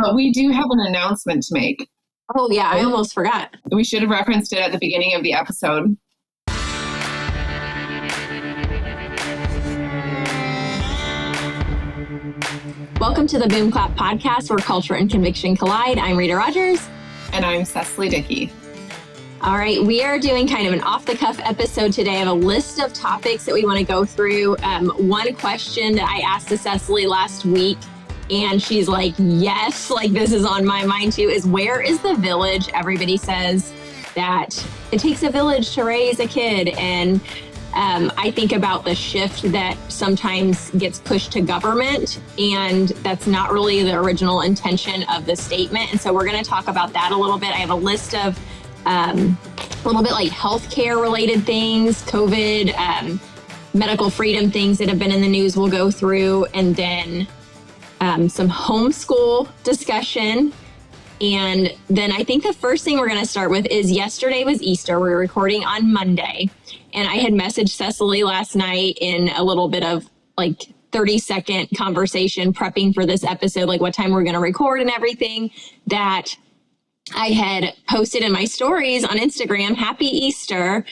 But we do have an announcement to make. Oh, yeah, I almost forgot. We should have referenced it at the beginning of the episode. Welcome to the Boom Clap podcast where culture and conviction collide. I'm Rita Rogers. And I'm Cecily Dickey. All right, we are doing kind of an off-the-cuff episode today. I have a list of topics that we want to go through. One question that I asked to Cecily last week, and she's like, yes, like this is on my mind too, is where is the village? Everybody says that it takes a village to raise a kid. And I think about the shift that sometimes gets pushed to government, and that's not really the original intention of the statement. And so we're going to talk about that a little bit. I have a list of a little bit like healthcare related things, COVID, medical freedom things that have been in the news we'll go through, and then some homeschool discussion. And then I think the first thing we're going to start with is yesterday was Easter. We were recording on Monday. And I had messaged Cecily last night in a little bit of like 30-second conversation prepping for this episode, like what time we're going to record and everything, that I had posted in my stories on Instagram, Happy Easter.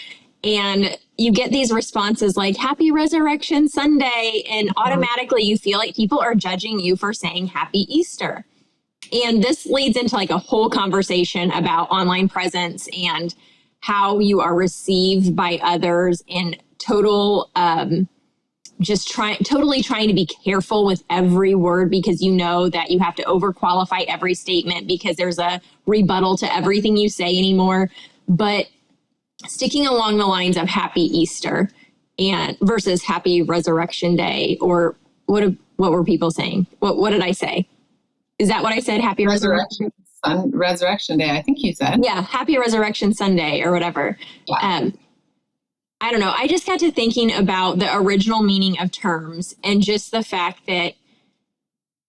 And you get these responses like Happy Resurrection Sunday. And automatically you feel like people are judging you for saying Happy Easter. And this leads into like a whole conversation about online presence and how you are received by others, and totally trying to be careful with every word, because you know that you have to overqualify every statement because there's a rebuttal to everything you say anymore. But sticking along the lines of Happy Easter and versus Happy Resurrection Day, or what were people saying? What did I say? Is that what I said? Happy Resurrection Resurrection Day, I think you said. Yeah, Happy Resurrection Sunday or whatever. Yeah. I don't know. I just got to thinking about the original meaning of terms, and just the fact that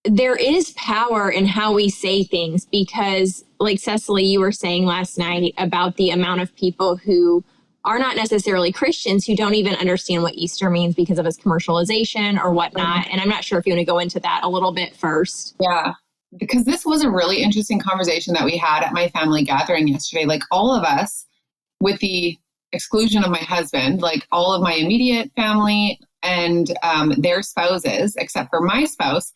there is power in how we say things, because like Cecily, you were saying last night about the amount of people who are not necessarily Christians who don't even understand what Easter means because of its commercialization or whatnot. Mm-hmm. And I'm not sure if you want to go into that a little bit first. Yeah. Because this was a really interesting conversation that we had at my family gathering yesterday. Like all of us, with the exclusion of my husband, like all of my immediate family and their spouses, except for my spouse,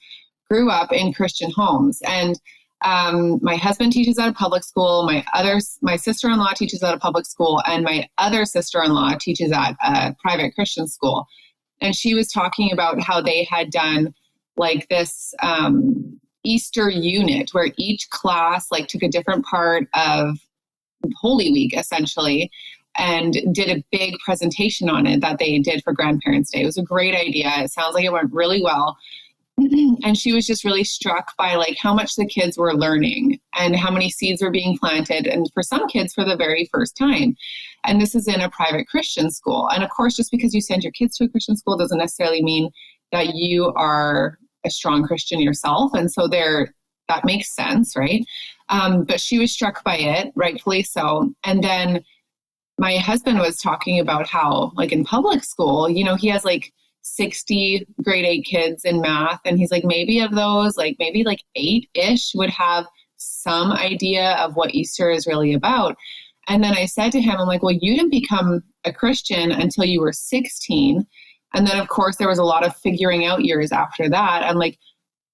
grew up in Christian homes. And my husband teaches at a public school. My sister-in-law teaches at a public school, and my other sister-in-law teaches at a private Christian school. And she was talking about how they had done like this Easter unit where each class like took a different part of Holy Week essentially and did a big presentation on it that they did for Grandparents' Day. It was a great idea. It sounds like it went really well. And she was just really struck by like how much the kids were learning and how many seeds were being planted, and for some kids for the very first time. And this is in a private Christian school. And of course, just because you send your kids to a Christian school doesn't necessarily mean that you are a strong Christian yourself. And so that makes sense, right? But she was struck by it, rightfully so. And then my husband was talking about how, like in public school, you know, he has like 60 grade 8 kids in math. And he's like, maybe of those, like maybe like 8-ish would have some idea of what Easter is really about. And then I said to him, I'm like, well, you didn't become a Christian until you were 16. And then, of course, there was a lot of figuring out years after that. And like,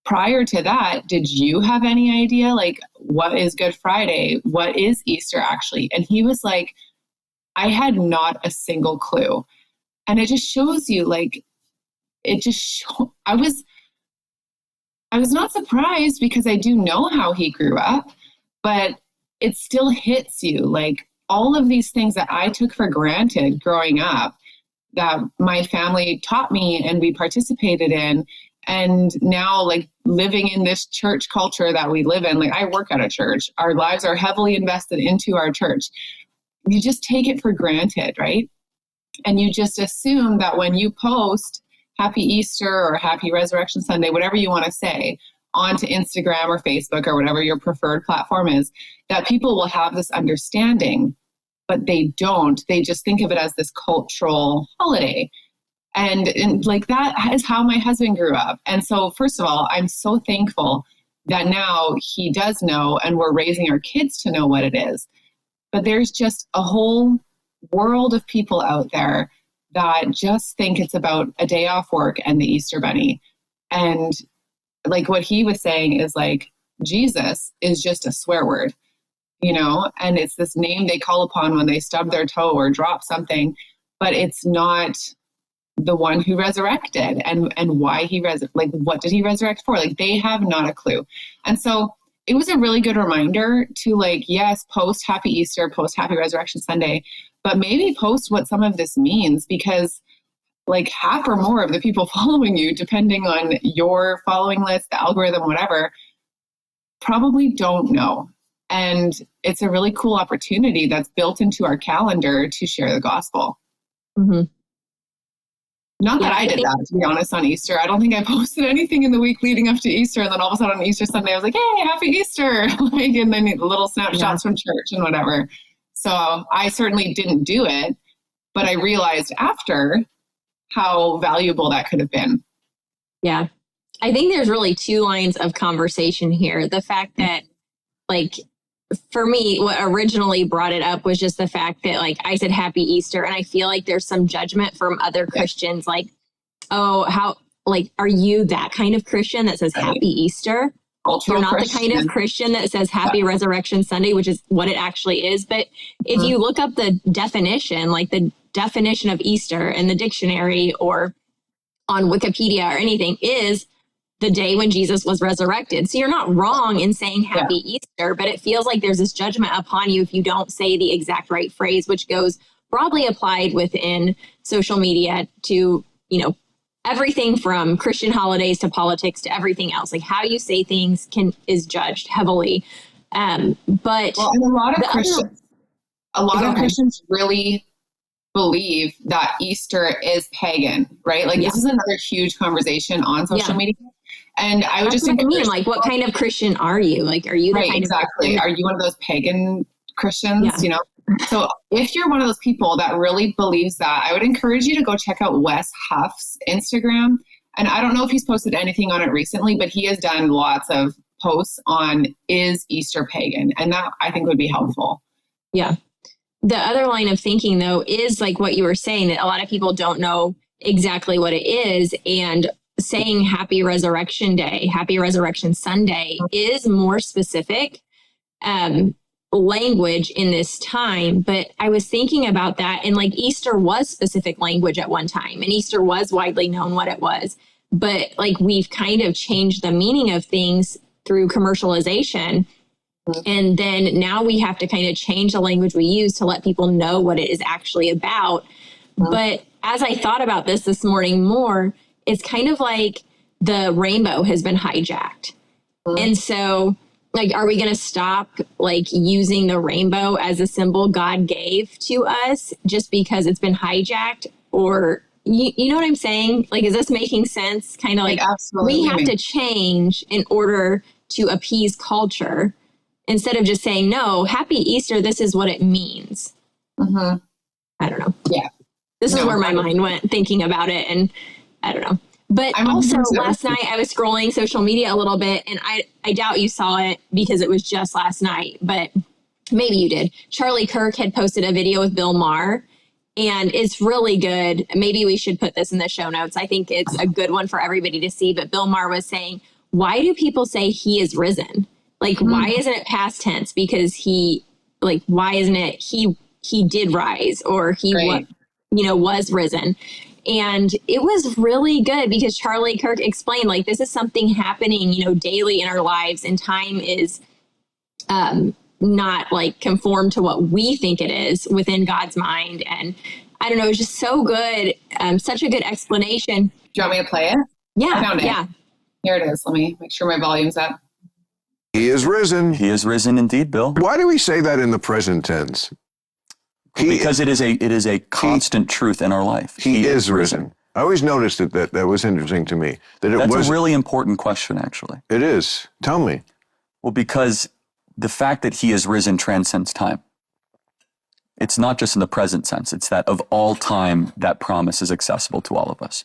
prior to that, did you have any idea, like, what is Good Friday? What is Easter actually? And he was like, I had not a single clue. And it just shows you, like, I was not surprised because I do know how he grew up, but it still hits you. Like, all of these things that I took for granted growing up, that my family taught me and we participated in. And now, like, living in this church culture that we live in, like, I work at a church. Our lives are heavily invested into our church. You just take it for granted, right? And you just assume that when you post Happy Easter or Happy Resurrection Sunday, whatever you want to say, onto Instagram or Facebook or whatever your preferred platform is, that people will have this understanding. But they don't. They just think of it as this cultural holiday. And like, that is how my husband grew up. And so, first of all, I'm so thankful that now he does know, and we're raising our kids to know what it is. But there's just a whole world of people out there that just think it's about a day off work and the Easter bunny. And like what he was saying is like, Jesus is just a swear word, you know, and it's this name they call upon when they stub their toe or drop something, but it's not the one who resurrected and why he like, what did he resurrect for? Like, they have not a clue. And so it was a really good reminder to like, yes, post Happy Easter, post Happy Resurrection Sunday, but maybe post what some of this means, because like half or more of the people following you, depending on your following list, the algorithm, whatever, probably don't know. And it's a really cool opportunity that's built into our calendar to share the gospel. Mm-hmm. Not that I did that, to be honest, on Easter. I don't think I posted anything in the week leading up to Easter. And then all of a sudden on Easter Sunday, I was like, hey, happy Easter. Like, and then little snapshots from church and whatever. So I certainly didn't do it, but I realized after how valuable that could have been. Yeah. I think there's really two lines of conversation here. The fact that, like, for me, what originally brought it up was just the fact that, like, I said Happy Easter, and I feel like there's some judgment from other Christians, like, oh, how, like, are you that kind of Christian that says Happy Easter? You're not the kind of Christian that says Happy Resurrection Sunday, which is what it actually is. But if you look up the definition, like the definition of Easter in the dictionary or on Wikipedia or anything, is the day when Jesus was resurrected. So you're not wrong in saying Happy Easter, but it feels like there's this judgment upon you if you don't say the exact right phrase, which goes broadly applied within social media to, you know, everything from Christian holidays to politics to everything else. Like how you say things is judged heavily. But and a lot of Christians really believe that Easter is pagan, right? Like this is another huge conversation on social media. And I would just encourage, like, what kind of Christian are you? Like, are you the kind of Christian? Are you one of those pagan Christians? You know, so if you're one of those people that really believes that, I would encourage you to go check out Wes Huff's Instagram. And I don't know if he's posted anything on it recently, but he has done lots of posts on is Easter pagan, and that I think would be helpful. Yeah. The other line of thinking, though, is like what you were saying, that a lot of people don't know exactly what it is. And saying Happy Resurrection Day, Happy Resurrection Sunday is more specific language in this time. But I was thinking about that, and like Easter was specific language at one time, and Easter was widely known what it was. But like we've kind of changed the meaning of things through commercialization. And then now we have to kind of change the language we use to let people know what it is actually about. But as I thought about this morning more, it's kind of like the rainbow has been hijacked. And so, like, are we going to stop like using the rainbow as a symbol God gave to us just because it's been hijacked? Or you know what I'm saying? Like, is this making sense? Kind of like we have to change in order to appease culture, instead of just saying, no, Happy Easter, this is what it means. I don't know. Yeah. This is where my mind went thinking about it. And I don't know. But also last night I was scrolling social media a little bit, and I doubt you saw it because it was just last night, but maybe you did. Charlie Kirk had posted a video with Bill Maher, and it's really good. Maybe we should put this in the show notes. I think it's a good one for everybody to see. But Bill Maher was saying, why do people say he is risen? Like, why isn't it past tense? Because why isn't it he did rise, or he was risen? And it was really good because Charlie Kirk explained, like, this is something happening, daily in our lives, and time is not like conformed to what we think it is within God's mind. And I don't know, it was just so good. Such a good explanation. Do you want me to play it? Yeah. I found it. Yeah. Here it is. Let me make sure my volume's up. He is risen. He is risen indeed, Bill. Why do we say that in the present tense? Because it is a constant truth in our life. He is risen. I always noticed that was interesting to me. That's a really important question, actually. It is. Tell me. Well, because the fact that he is risen transcends time. It's not just in the present sense. It's that of all time, that promise is accessible to all of us.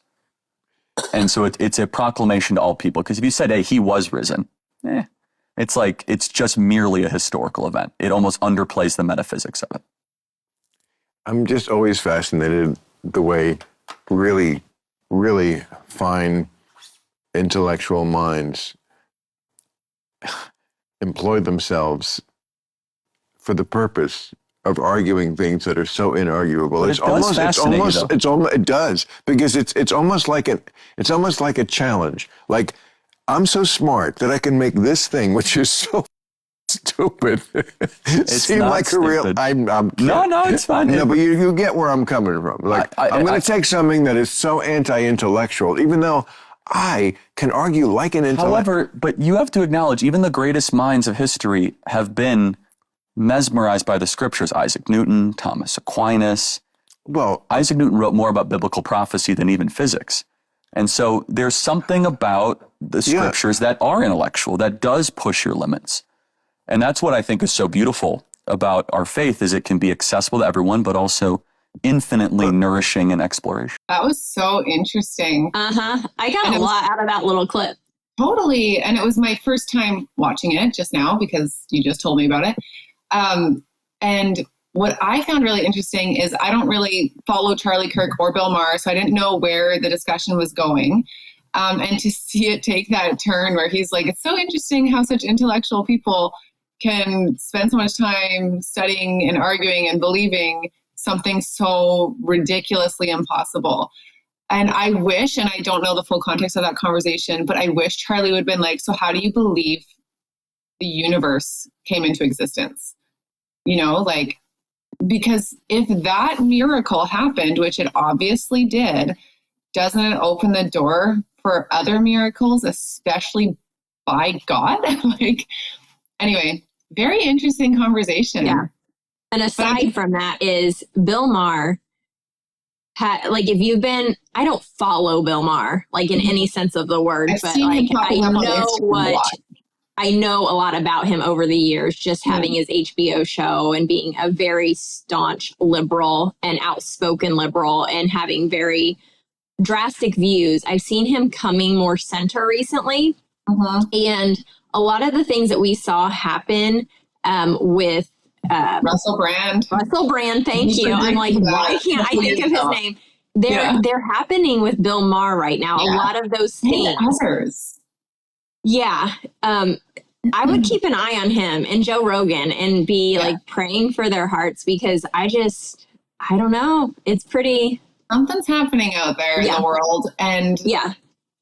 And so it's a proclamation to all people. Because if you said, hey, he was risen, It's like, it's just merely a historical event. It almost underplays the metaphysics of it. I'm just always fascinated the way really, really fine intellectual minds employ themselves for the purpose of arguing things that are so inarguable. But It does, because it's almost like a challenge. Like, I'm so smart that I can make this thing, which is so stupid, seem like a real. I'm kidding. No, it's fine. No, but you get where I'm coming from. Like, I'm going to take something that is so anti-intellectual, even though I can argue like an intellectual. However, but you have to acknowledge, even the greatest minds of history have been mesmerized by the scriptures. Isaac Newton, Thomas Aquinas. Well, Isaac Newton wrote more about biblical prophecy than even physics. And so there's something about the scriptures that are intellectual, that does push your limits. And that's what I think is so beautiful about our faith, is it can be accessible to everyone, but also infinitely nourishing in exploration. That was so interesting. I got a lot out of that little clip. Totally. And it was my first time watching it just now because you just told me about it. And what I found really interesting is I don't really follow Charlie Kirk or Bill Maher, so I didn't know where the discussion was going. And to see it take that turn where he's like, it's so interesting how such intellectual people can spend so much time studying and arguing and believing something so ridiculously impossible. And I wish, and I don't know the full context of that conversation, but I wish Charlie would have been like, so how do you believe the universe came into existence? You know, like, because if that miracle happened, which it obviously did, doesn't it open the door for other miracles, especially by God? Like, anyway, very interesting conversation. Yeah. And aside from that is Bill Maher like, if you've been, I don't follow Bill Maher, like in any sense of the word, but like I know a lot about him over the years, just having his HBO show and being a very staunch liberal and outspoken liberal and having very drastic views. I've seen him coming more center recently. And a lot of the things that we saw happen with Russell Brand, thank you. I'm like, why can't I think of his name? They're happening with Bill Maher right now. A lot of those things. Others. Yeah. I would keep an eye on him and Joe Rogan and be like praying for their hearts, because I don't know. It's pretty. Something's happening out there in the world. And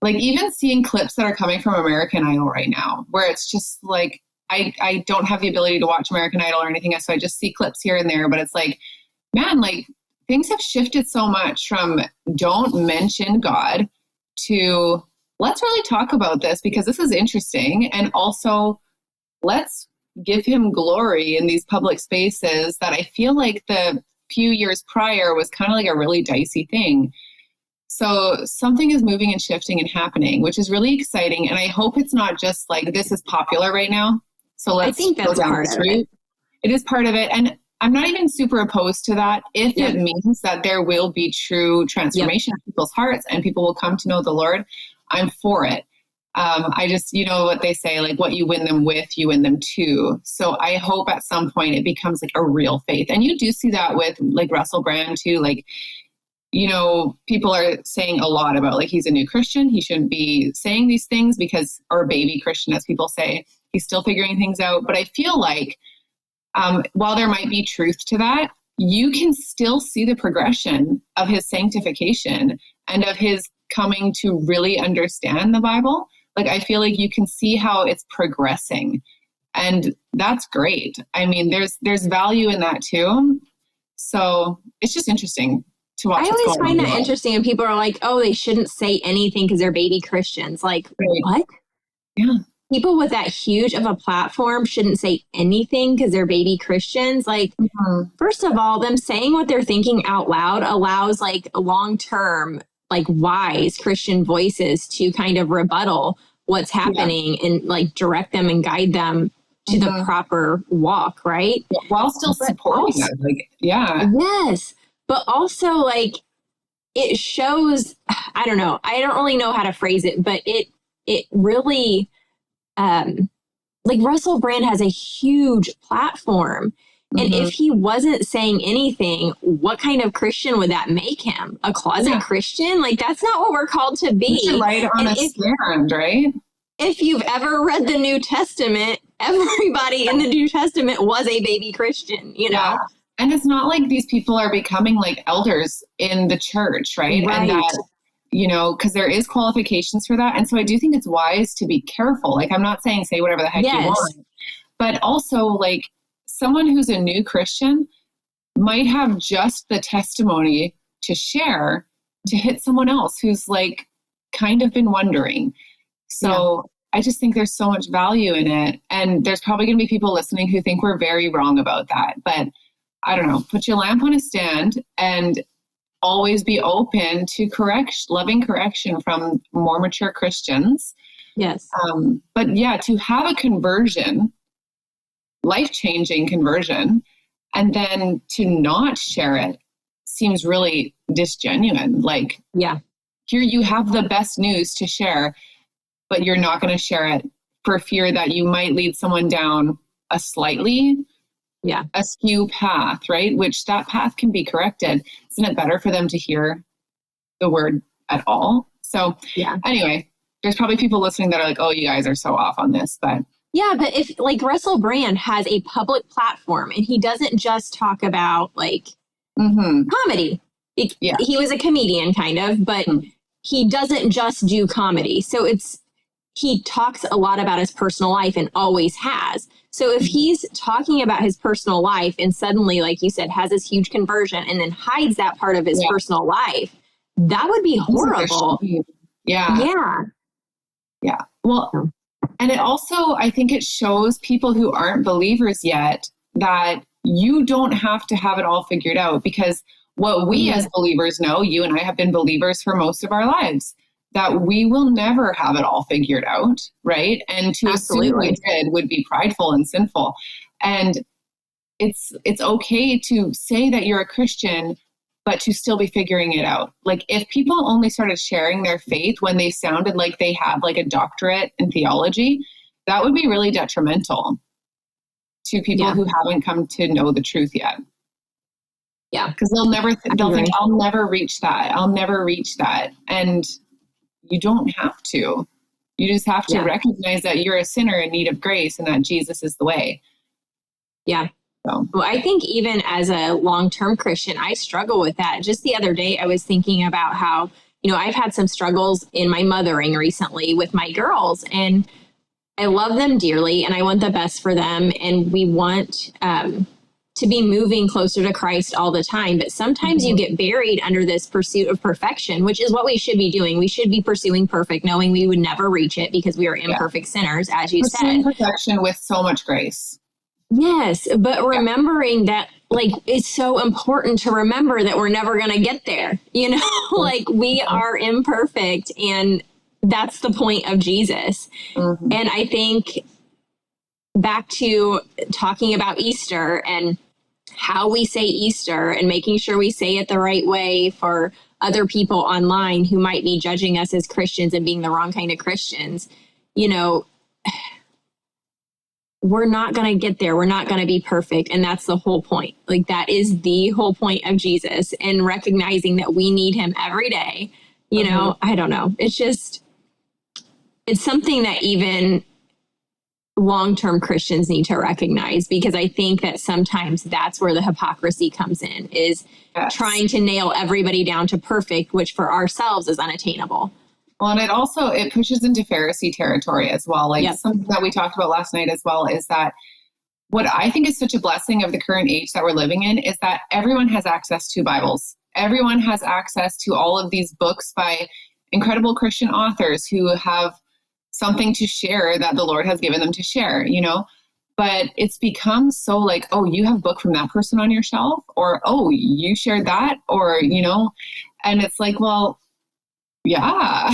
like, even seeing clips that are coming from American Idol right now, where it's just like, I don't have the ability to watch American Idol or anything, so I just see clips here and there, but it's like, man, like, things have shifted so much from don't mention God to let's really talk about this because this is interesting. And also let's give him glory in these public spaces that I feel like the few years prior was kind of like a really dicey thing. So something is moving and shifting and happening, which is really exciting. And I hope it's not just like, this is popular right now, so let's I think that's part of it. It is part of it. And I'm not even super opposed to that if it means that there will be true transformation in people's hearts and people will come to know the Lord. I'm for it. I just, you know what they say, like, what you win them with, you win them to. So I hope at some point it becomes like a real faith. And you do see that with like Russell Brand too. Like, you know, people are saying a lot about like, he's a new Christian. He shouldn't be saying these things because, or baby Christian, as people say, he's still figuring things out. But I feel like while there might be truth to that, you can still see the progression of his sanctification and of his coming to really understand the Bible. Like, I feel like you can see how it's progressing, and that's great. I mean, there's value in that too. So it's just interesting to watch. I always find that interesting, and people are like, oh, they shouldn't say anything because they're baby Christians. Like, what? Yeah. People with that huge of a platform shouldn't say anything because they're baby Christians. Like, first of all, them saying what they're thinking out loud allows like long-term, like wise Christian voices to kind of rebuttal what's happening and like direct them and guide them to the proper walk, right? While still supporting us. Like, yes. But also like it shows, I don't know. I don't really know how to phrase it, but it really like Russell Brand has a huge platform. And if he wasn't saying anything, what kind of Christian would that make him? A closet Christian? Like, that's not what we're called to be. Right on a stand, right? If you've ever read the New Testament, everybody in the New Testament was a baby Christian, you know? Yeah. And it's not like these people are becoming like elders in the church, right? Right. And that, you know, because there is qualifications for that. And so I do think it's wise to be careful. Like, I'm not saying say whatever the heck you want, but also like someone who's a new Christian might have just the testimony to share to hit someone else who's like kind of been wondering. So I just think there's so much value in it. And there's probably going to be people listening who think we're very wrong about that. But I don't know, put your lamp on a stand and always be open to loving correction from more mature Christians. Yes. But yeah, to have a conversion, life-changing conversion, and then to not share it seems really disgenuine. Like, here you have the best news to share, but you're not going to share it for fear that you might lead someone down a slightly askew path, right? Which that path can be corrected. Isn't it better for them to hear the word at all? So anyway, there's probably people listening that are like, oh, you guys are so off on this, but but if like Russell Brand has a public platform and he doesn't just talk about like comedy. He was a comedian kind of, but he doesn't just do comedy. So he talks a lot about his personal life and always has. So if he's talking about his personal life and suddenly, like you said, has this huge conversion and then hides that part of his personal life, that would be horrible. Yeah. Well, and it also, I think it shows people who aren't believers yet that you don't have to have it all figured out, because what we as believers know, you and I have been believers for most of our lives, that we will never have it all figured out, right? And to assume we did would be prideful and sinful. And it's okay to say that you're a Christian, but to still be figuring it out. Like, if people only started sharing their faith when they sounded like they had like a doctorate in theology, that would be really detrimental to people who haven't come to know the truth yet. Yeah. Because they'll think, I'll never reach that. I'll never reach that. And you don't have to. You just have to recognize that you're a sinner in need of grace and that Jesus is the way. Yeah. So. Well, I think even as a long-term Christian, I struggle with that. Just the other day, I was thinking about how, you know, I've had some struggles in my mothering recently with my girls, and I love them dearly and I want the best for them. And we want to be moving closer to Christ all the time. But sometimes you get buried under this pursuit of perfection, which is what we should be doing. We should be pursuing perfect, knowing we would never reach it because we are imperfect sinners, as you said. Perfection with so much grace. Yes, but remembering that, like, it's so important to remember that we're never going to get there. You know, like, we are imperfect, and that's the point of Jesus. And I think back to talking about Easter and how we say Easter and making sure we say it the right way for other people online who might be judging us as Christians and being the wrong kind of Christians. You know, we're not going to get there. We're not going to be perfect. And that's the whole point. Like, that is the whole point of Jesus, and recognizing that we need him every day. You know, I don't know. It's just, it's something that even long-term Christians need to recognize, because I think that sometimes that's where the hypocrisy comes in, is trying to nail everybody down to perfect, which for ourselves is unattainable. Well, and it pushes into Pharisee territory as well. Like, something that we talked about last night as well is that what I think is such a blessing of the current age that we're living in is that everyone has access to Bibles. Everyone has access to all of these books by incredible Christian authors who have something to share that the Lord has given them to share, you know. But it's become so like, oh, you have a book from that person on your shelf, or, oh, you shared that, or, you know, and it's like, well, yeah.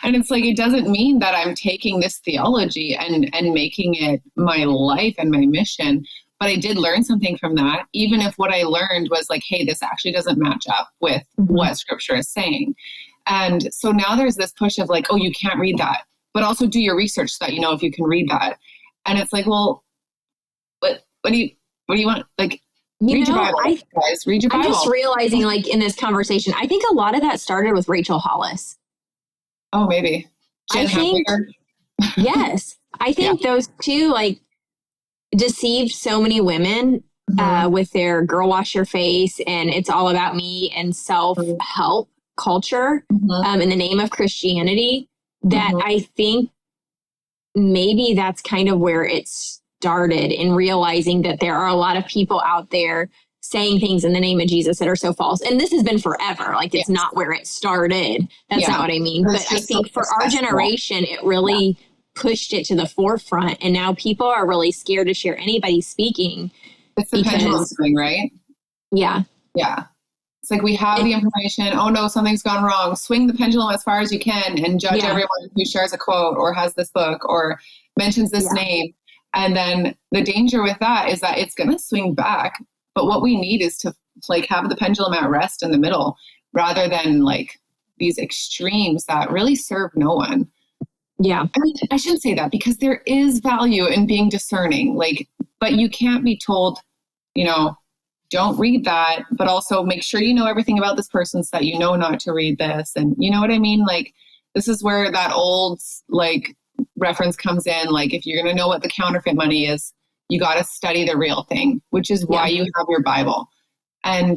And it's like, it doesn't mean that I'm taking this theology and making it my life and my mission. But I did learn something from that, even if what I learned was like, hey, this actually doesn't match up with what scripture is saying. And so now there's this push of like, oh, you can't read that, but also do your research so that you know if you can read that. And it's like, well, what do you want? Like, read your Bible, guys. Read your Bible. I'm just realizing, like, in this conversation, I think a lot of that started with Rachel Hollis. Oh, maybe. Yes. I think those two, like, deceived so many women with their girl wash your face and it's all about me and self-help culture in the name of Christianity, that I think maybe that's kind of where it started, in realizing that there are a lot of people out there saying things in the name of Jesus that are so false. And this has been forever. Like, it's not where it started. That's not what I mean. But I think for our generation, it really pushed it to the forefront. And now people are really scared to share anybody speaking. It's the pendulum swing, right? Yeah. Yeah. It's like, we have the information. Oh no, something's gone wrong. Swing the pendulum as far as you can and judge everyone who shares a quote or has this book or mentions this name. And then the danger with that is that it's going to swing back. But what we need is to, like, have the pendulum at rest in the middle, rather than, like, these extremes that really serve no one. Yeah. I mean, I shouldn't say that, because there is value in being discerning, like, but you can't be told, you know, don't read that, but also make sure you know everything about this person so that you know not to read this. And you know what I mean? Like, this is where that old, like, reference comes in. Like, if you're going to know what the counterfeit money is, you got to study the real thing, which is why you have your Bible, and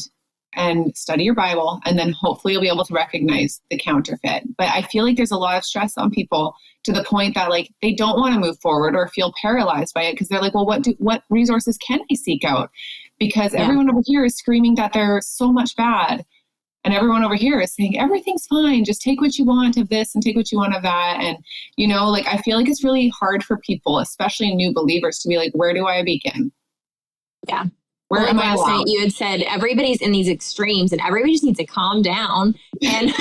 study your Bible. And then hopefully you'll be able to recognize the counterfeit. But I feel like there's a lot of stress on people, to the point that, like, they don't want to move forward or feel paralyzed by it, because they're like, well, what resources can I seek out? Because everyone over here is screaming that there's so much bad. And everyone over here is saying, everything's fine. Just take what you want of this and take what you want of that. And, you know, like, I feel like it's really hard for people, especially new believers, to be like, where do I begin? Yeah. Where am I? Last night you had said everybody's in these extremes and everybody just needs to calm down. And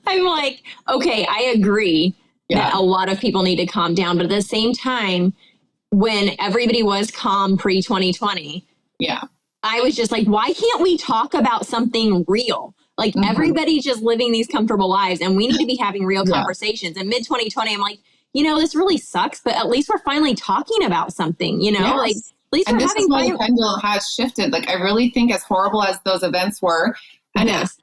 I'm like, okay, I agree that a lot of people need to calm down. But at the same time, when everybody was calm pre-2020, I was just like, why can't we talk about something real? Like, everybody's just living these comfortable lives, and we need to be having real conversations. And mid-2020, I'm like, you know, this really sucks, but at least we're finally talking about something, you know, like, at least and we're this having is why fun. the pendulum has shifted. Like, I really think, as horrible as those events were, and as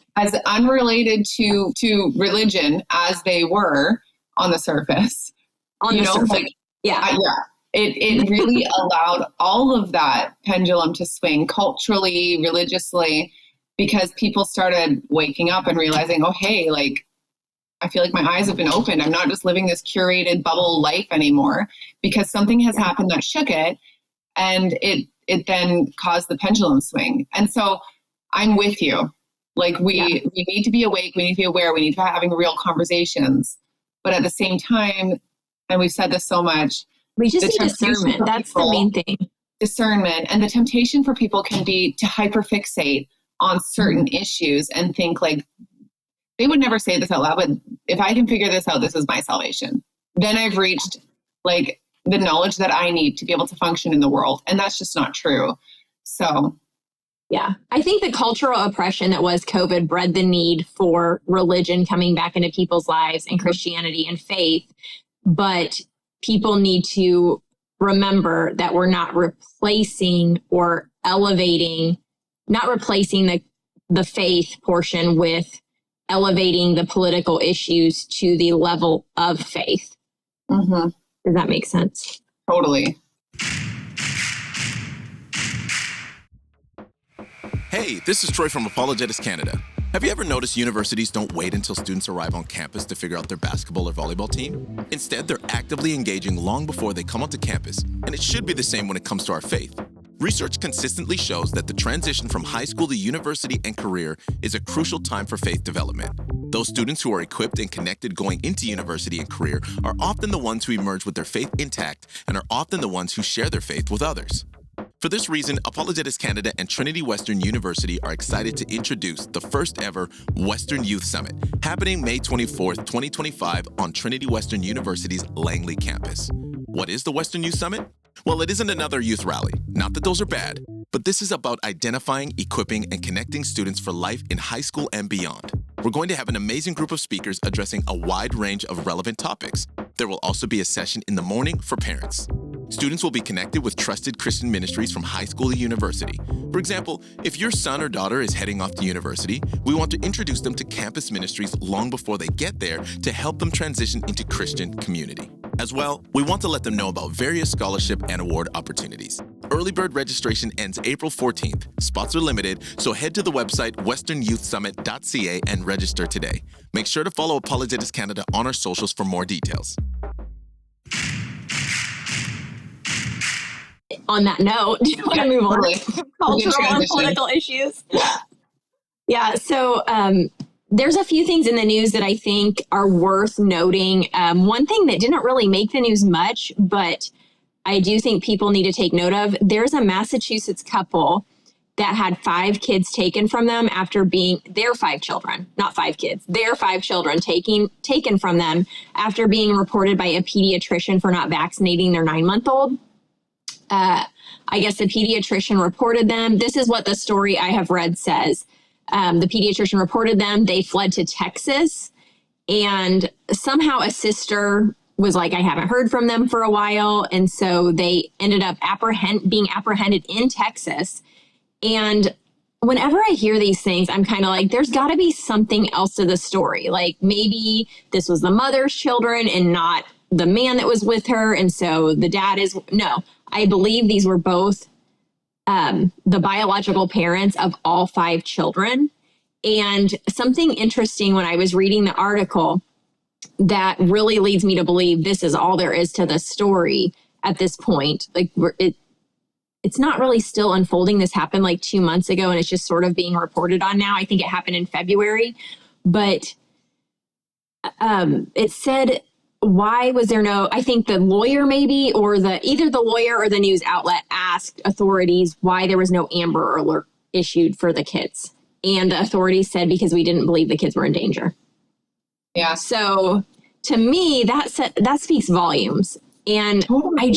unrelated to religion as they were on the surface, like, it really allowed all of that pendulum to swing culturally, religiously, because people started waking up and realizing, oh, hey, like, I feel like my eyes have been opened. I'm not just living this curated bubble life anymore, because something has happened that shook it. And it then caused the pendulum swing. And so I'm with you. Like, we need to be awake. We need to be aware. We need to be having real conversations. But at the same time, and we've said this so much, we just need discernment. That's the main thing. Discernment. And the temptation for people can be to hyperfixate on certain issues and think, like, they would never say this out loud, but if I can figure this out, this is my salvation. Then I've reached, like, the knowledge that I need to be able to function in the world. And that's just not true. So, yeah, I think the cultural oppression that was COVID bred the need for religion coming back into people's lives, and Christianity and faith. But people need to remember that we're not replacing or elevating, not replacing the faith portion with elevating the political issues to the level of faith. Does that make sense? Totally. Hey, this is Troy from Apologetics Canada. Have you ever noticed universities don't wait until students arrive on campus to figure out their basketball or volleyball team? Instead, they're actively engaging long before they come onto campus, and it should be the same when it comes to our faith. Research consistently shows that the transition from high school to university and career is a crucial time for faith development. Those students who are equipped and connected going into university and career are often the ones who emerge with their faith intact and are often the ones who share their faith with others. For this reason, Apologetics Canada and Trinity Western University are excited to introduce the first ever Western Youth Summit, happening May 24th, 2025 on Trinity Western University's Langley campus. What is the Western Youth Summit? Well, it isn't another youth rally. Not that those are bad, but this is about identifying, equipping, and connecting students for life in high school and beyond. We're going to have an amazing group of speakers addressing a wide range of relevant topics. There will also be a session in the morning for parents. Students will be connected with trusted Christian ministries from high school to university. For example, if your son or daughter is heading off to university, we want to introduce them to campus ministries long before they get there to help them transition into Christian community. As well, we want to let them know about various scholarship and award opportunities. Early bird registration ends April 14th. Spots are limited, so head to the website westernyouthsummit.ca and register today. Make sure to follow Apologetics Canada on our socials for more details. On that note, do you want to move on totally. to cultural and political issues? Yeah. So there's a few things in the news that I think are worth noting. One thing that didn't really make the news much, but I do think people need to take note of, there's a Massachusetts couple that had 5 kids taken from them after being, their 5 children, not 5 kids, their 5 children taken from them after being reported by a pediatrician for not vaccinating their 9-month-old. I guess the pediatrician reported them. This is what the story I have read says. The pediatrician reported them. They fled to Texas, and somehow a sister was like, I haven't heard from them for a while. And so they ended up being apprehended in Texas. And whenever I hear these things, I'm kind of like, there's got to be something else to the story. Like maybe this was the mother's children and not the man that was with her. And so the dad is, no, I believe these were both the biological parents of all 5 children. And something interesting when I was reading the article that really leads me to believe this is all there is to the story at this point. Like it's not really still unfolding. This happened like 2 months ago and it's just sort of being reported on now. I think it happened in February, but it said, why was there no, I think the lawyer maybe, or either the lawyer or the news outlet asked authorities why there was no Amber Alert issued for the kids. And the authorities said, because we didn't believe the kids were in danger. Yeah. So to me, that speaks volumes. And totally.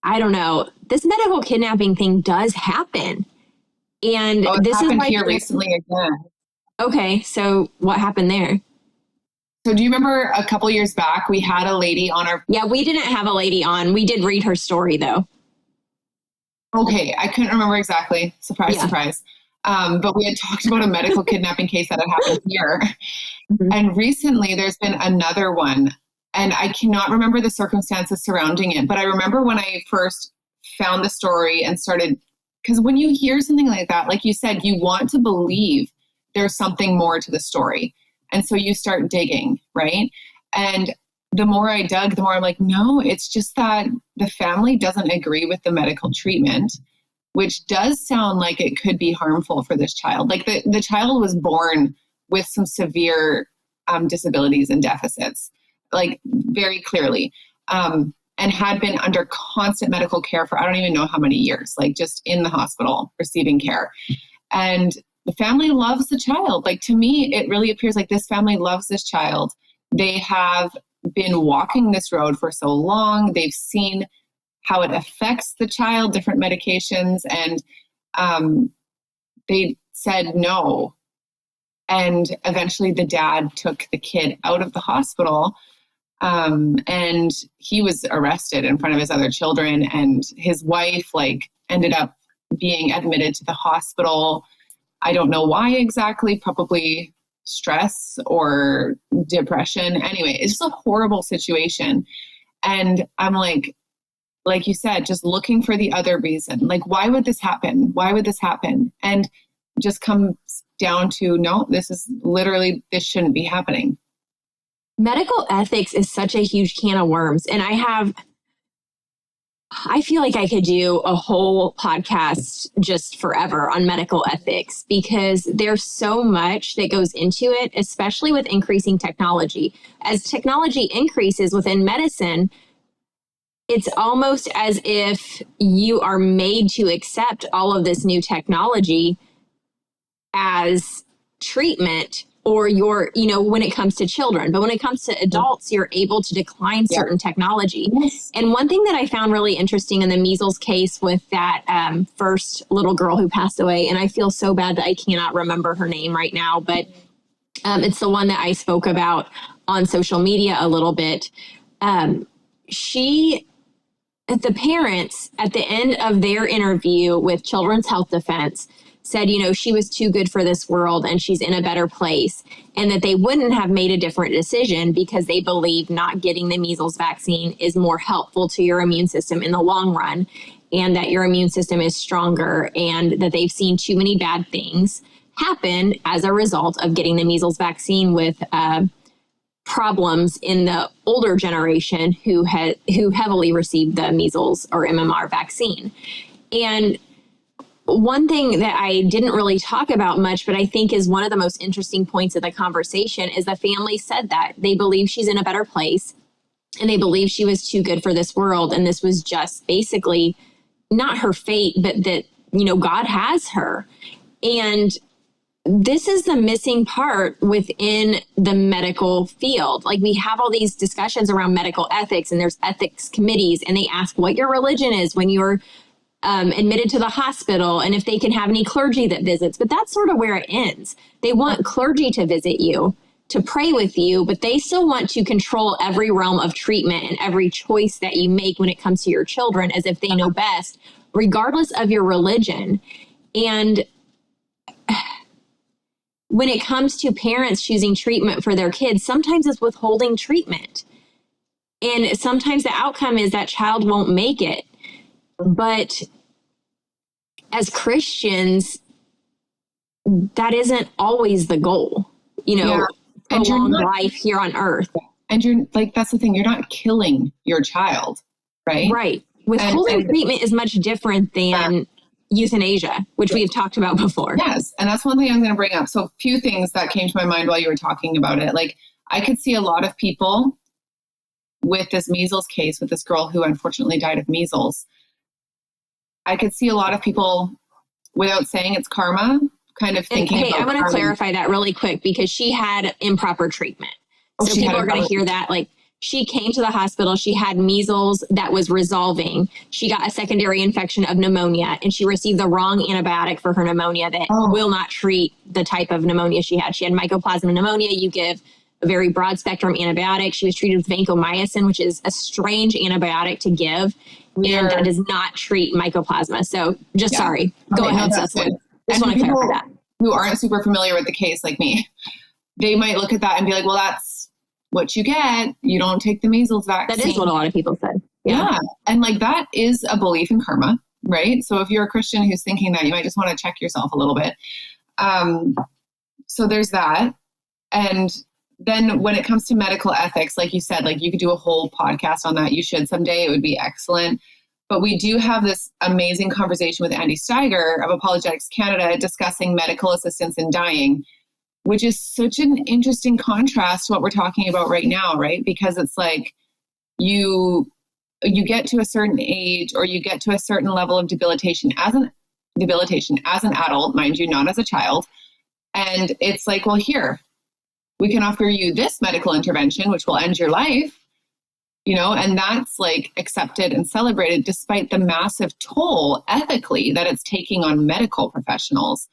I don't know, this medical kidnapping thing does happen. And this happened is why here recently again. Okay. So what happened there? So do you remember a couple years back, we had a lady on our... Yeah, we didn't have a lady on. We did read her story, though. Okay, I couldn't remember exactly. Surprise, surprise. But we had talked about a medical kidnapping case that had happened here. Mm-hmm. And recently, there's been another one. And I cannot remember the circumstances surrounding it. But I remember when I first found the story and started... Because when you hear something like that, like you said, you want to believe there's something more to the story. And so you start digging, right? And the more I dug, the more I'm like, no, it's just that the family doesn't agree with the medical treatment, which does sound like it could be harmful for this child. Like the child was born with some severe disabilities and deficits, like very clearly, and had been under constant medical care for I don't even know how many years, like just in the hospital receiving care. And the family loves the child. Like to me, it really appears like this family loves this child. They have been walking this road for so long. They've seen how it affects the child, different medications, and they said no. And eventually the dad took the kid out of the hospital, and he was arrested in front of his other children, and his wife ended up being admitted to the hospital. I don't know why exactly, probably stress or depression. Anyway, it's just a horrible situation. And I'm like you said, just looking for the other reason. Like, why would this happen? Why would this happen? And just comes down to, no, this shouldn't be happening. Medical ethics is such a huge can of worms. And I feel like I could do a whole podcast just forever on medical ethics because there's so much that goes into it, especially with increasing technology. As technology increases within medicine, it's almost as if you are made to accept all of this new technology as treatment or when it comes to children. But when it comes to adults, you're able to decline certain technology. Yes. And one thing that I found really interesting in the measles case with that first little girl who passed away, and I feel so bad that I cannot remember her name right now, but it's the one that I spoke about on social media a little bit. She the parents at the end of their interview with Children's Health Defense said, she was too good for this world and she's in a better place, and that they wouldn't have made a different decision because they believe not getting the measles vaccine is more helpful to your immune system in the long run, and that your immune system is stronger, and that they've seen too many bad things happen as a result of getting the measles vaccine with problems in the older generation who heavily received the measles or MMR vaccine. And one thing that I didn't really talk about much, but I think is one of the most interesting points of the conversation, is the family said that they believe she's in a better place and they believe she was too good for this world. And this was just basically not her fate, but that, God has her. And this is the missing part within the medical field. Like, we have all these discussions around medical ethics, and there's ethics committees, and they ask what your religion is when you're admitted to the hospital, and if they can have any clergy that visits. But that's sort of where it ends. They want clergy to visit you, to pray with you, but they still want to control every realm of treatment and every choice that you make when it comes to your children, as if they know best, regardless of your religion. And when it comes to parents choosing treatment for their kids, sometimes it's withholding treatment. And sometimes the outcome is that child won't make it. But as Christians, that isn't always the goal, prolonged life here on earth. And you're like, that's the thing, you're not killing your child, right? Right. Withholding treatment is much different than euthanasia, which we've talked about before. Yes. And that's one thing I'm going to bring up. So a few things that came to my mind while you were talking about it. Like, I could see a lot of people with this measles case, with this girl who unfortunately died of measles. I could see a lot of people, without saying it's karma, kind of thinking about. Hey, I want to karma. clarify that really quick, because she had improper treatment. So people are going to hear that. Like, she came to the hospital, she had measles that was resolving. She got a secondary infection of pneumonia, and she received the wrong antibiotic for her pneumonia that will not treat the type of pneumonia she had. She had mycoplasma pneumonia. You give a very broad spectrum antibiotic. She was treated with vancomycin, which is a strange antibiotic to give. And that does not treat mycoplasma. So sorry. Go ahead, Cecily. Just want to clarify that. Who aren't super familiar with the case like me, they might look at that and be like, well, that's what you get. You don't take the measles vaccine. That is what a lot of people said. Yeah. And like, that is a belief in karma, right? So if you're a Christian who's thinking that, you might just want to check yourself a little bit. So there's that. And then when it comes to medical ethics, like you said, like, you could do a whole podcast on that. You should someday. It would be excellent. But we do have this amazing conversation with Andy Steiger of Apologetics Canada discussing medical assistance in dying, which is such an interesting contrast to what we're talking about right now, right? Because it's like you get to a certain age, or you get to a certain level of debilitation as an adult, mind you, not as a child. And it's like, well, here, we can offer you this medical intervention, which will end your life, and that's like accepted and celebrated despite the massive toll ethically that it's taking on medical professionals.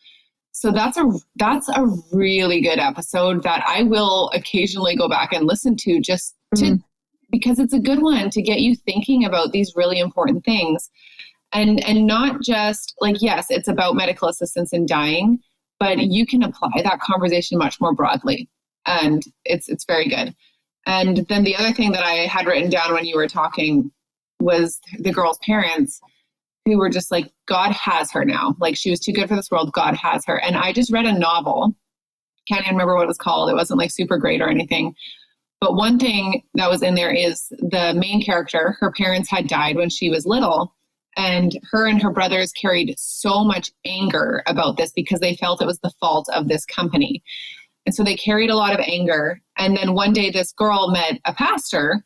So that's a really good episode that I will occasionally go back and listen to because it's a good one to get you thinking about these really important things, and not just like, yes, it's about medical assistance in dying, but you can apply that conversation much more broadly. And it's very good. And then the other thing that I had written down when you were talking was the girl's parents, who were just like, God has her now. Like, she was too good for this world. God has her. And I just read a novel. Can't even remember what it was called. It wasn't like super great or anything. But one thing that was in there is the main character, her parents had died when she was little. And her brothers carried so much anger about this because they felt it was the fault of this company. And so they carried a lot of anger. And then one day this girl met a pastor,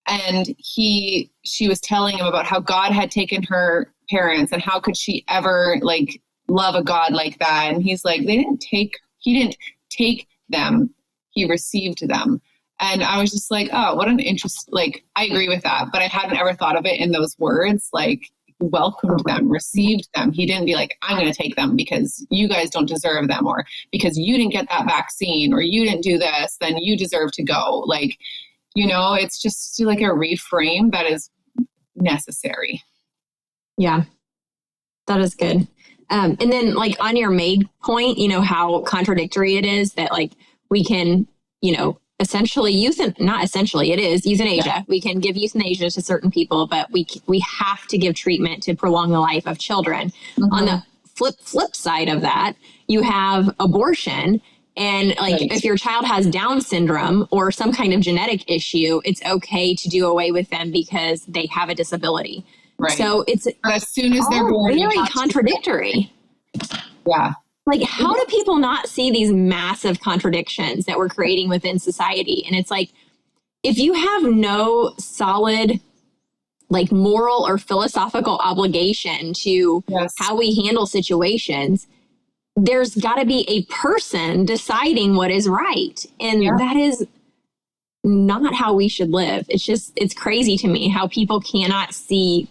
and she was telling him about how God had taken her parents, and how could she ever like love a God like that? And he's like, he didn't take them. He received them. And I was just like, oh, what an interest. Like, I agree with that, but I hadn't ever thought of it in those words. Like, welcomed them, received them. He didn't be like, I'm going to take them because you guys don't deserve them, or because you didn't get that vaccine, or you didn't do this, then you deserve to go. Like, it's just like a reframe that is necessary. Yeah, that is good. And then like on your main point, how contradictory it is that like we can, essentially it is euthanasia. Yeah. We can give euthanasia to certain people, but we have to give treatment to prolong the life of children. Mm-hmm. On the flip side of that, you have abortion. And like, if your child has Down syndrome or some kind of genetic issue, it's okay to do away with them because they have a disability. Right. So it's as soon as they're born, very contradictory. Yeah. Like, how do people not see these massive contradictions that we're creating within society? And it's like, if you have no solid, like, moral or philosophical obligation to how we handle situations, there's got to be a person deciding what is right. And that is not how we should live. It's crazy to me how people cannot see.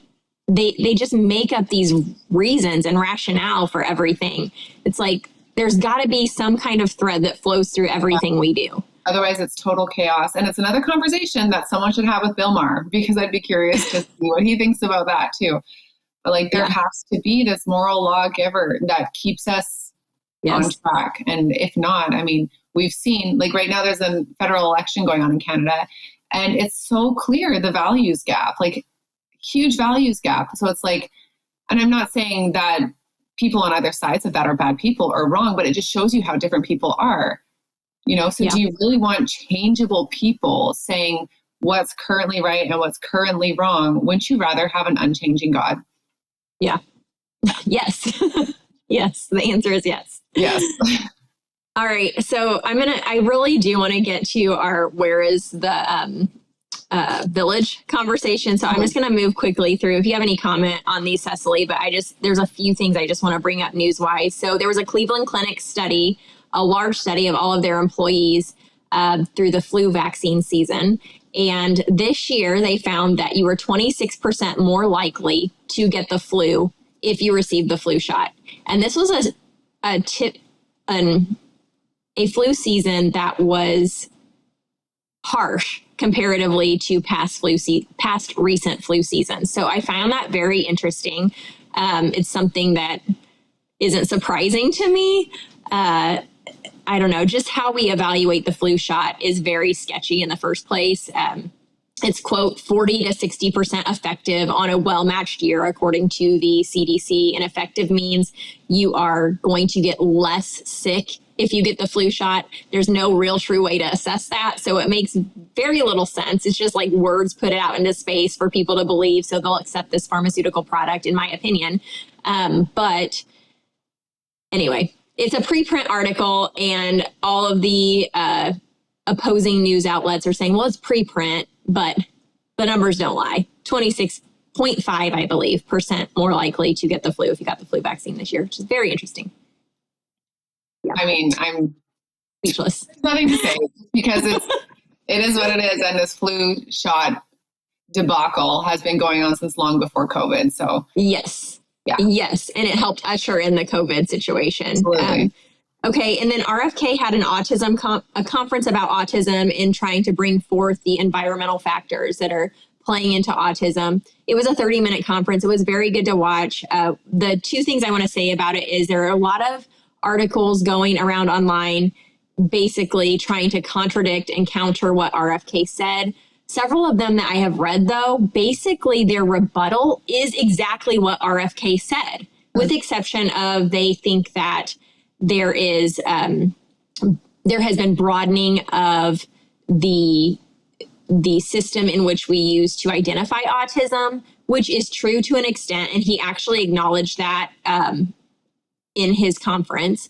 They just make up these reasons and rationale for everything. It's like, there's got to be some kind of thread that flows through everything we do. Otherwise, it's total chaos. And it's another conversation that someone should have with Bill Maher, because I'd be curious to see what he thinks about that too. But like, there has to be this moral lawgiver that keeps us on track. And if not, I mean, we've seen, like right now there's a federal election going on in Canada, and it's so clear the values gap, like huge values gap. So it's like, and I'm not saying that people on either sides of that are bad people or wrong, but it just shows you how different people are, so do you really want changeable people saying what's currently right and what's currently wrong? Wouldn't you rather have an unchanging God? Yeah. Yes. Yes. The answer is yes. Yes. All right. So I really do want to get to our, where is the village conversation. So I'm just going to move quickly through. If you have any comment on these, Cecily, but there's a few things I just want to bring up news wise. So there was a Cleveland Clinic study, a large study of all of their employees through the flu vaccine season. And this year they found that you were 26% more likely to get the flu if you received the flu shot. And this was a flu season that was harsh comparatively to past recent flu seasons. So I found that very interesting. It's something that isn't surprising to me. I don't know, just how we evaluate the flu shot is very sketchy in the first place. It's, quote, 40 to 60% effective on a well-matched year, according to the CDC. And effective means you are going to get less sick if you get the flu shot. There's no real true way to assess that. So it makes very little sense. It's just like words put out into space for people to believe, so they'll accept this pharmaceutical product, in my opinion. But anyway, it's a preprint article, and all of the opposing news outlets are saying, well, it's preprint, but the numbers don't lie. 26.5, I believe, % more likely to get the flu if you got the flu vaccine this year, which is very interesting. Yeah. I mean, I'm speechless. Nothing to say, because it is what it is. And this flu shot debacle has been going on since long before COVID. So yes. Yeah. Yes. And it helped usher in the COVID situation. Absolutely. Okay. And then RFK had an autism a conference about autism in trying to bring forth the environmental factors that are playing into autism. It was a 30-minute conference. It was very good to watch. The two things I want to say about it is there are a lot of articles going around online basically trying to contradict and counter what RFK said. Several of them that I have read, though, basically their rebuttal is exactly what RFK said, with the exception of they think that there has been broadening of the system in which we use to identify autism, which is true to an extent. And he actually acknowledged that in his conference,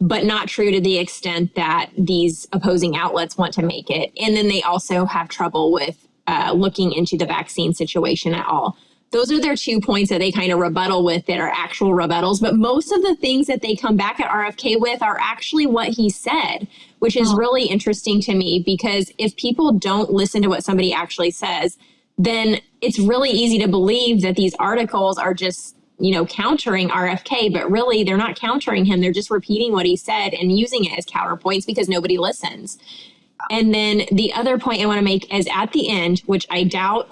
but not true to the extent that these opposing outlets want to make it. And then they also have trouble with looking into the vaccine situation at all. Those are their 2 points that they kind of rebuttal with that are actual rebuttals. But most of the things that they come back at RFK with are actually what he said, which is really interesting to me, because if people don't listen to what somebody actually says, then it's really easy to believe that these articles are just, countering RFK, but really they're not countering him. They're just repeating what he said and using it as counterpoints because nobody listens. And then the other point I want to make is at the end, which I doubt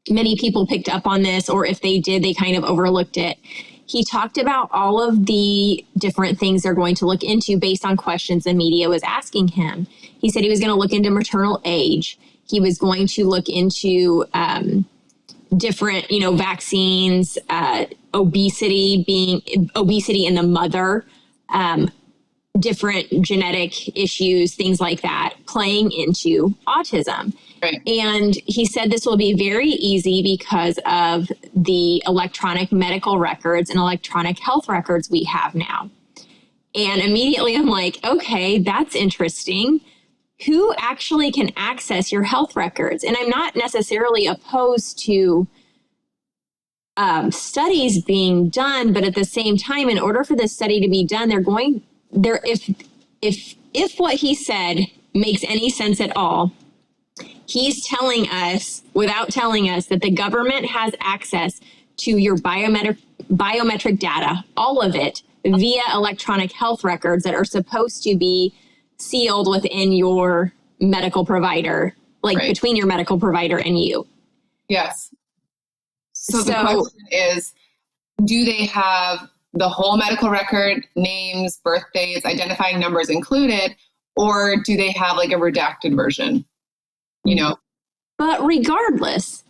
many people picked up on this, or if they did, they kind of overlooked it. He talked about all of the different things they're going to look into based on questions the media was asking him. He said he was going to look into maternal age. He was going to look into different, vaccines, obesity in the mother, different genetic issues, things like that, playing into autism. Right. And he said this will be very easy because of the electronic medical records and electronic health records we have now. And immediately I'm like, okay, that's interesting. Who actually can access your health records? And I'm not necessarily opposed to studies being done, but at the same time, in order for this study to be done, if what he said makes any sense at all, he's telling us, without telling us, that the government has access to your biometric data, all of it, via electronic health records that are supposed to be sealed within your medical provider, like right. between your medical provider and you. Yes. So the question is, do they have the whole medical record, names, birthdays, identifying numbers included, or do they have like a redacted version? But regardless,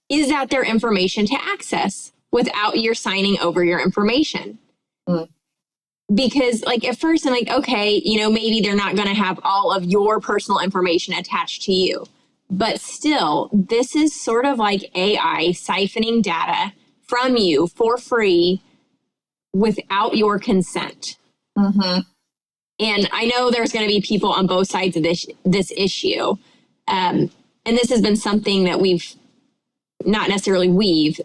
is that their information to access without your signing over your information? Mm. Because like at first I'm like, okay, maybe they're not going to have all of your personal information attached to you. But still, this is sort of like AI siphoning data from you for free without your consent. Mm-hmm. And I know there's going to be people on both sides of this issue. And this has been something that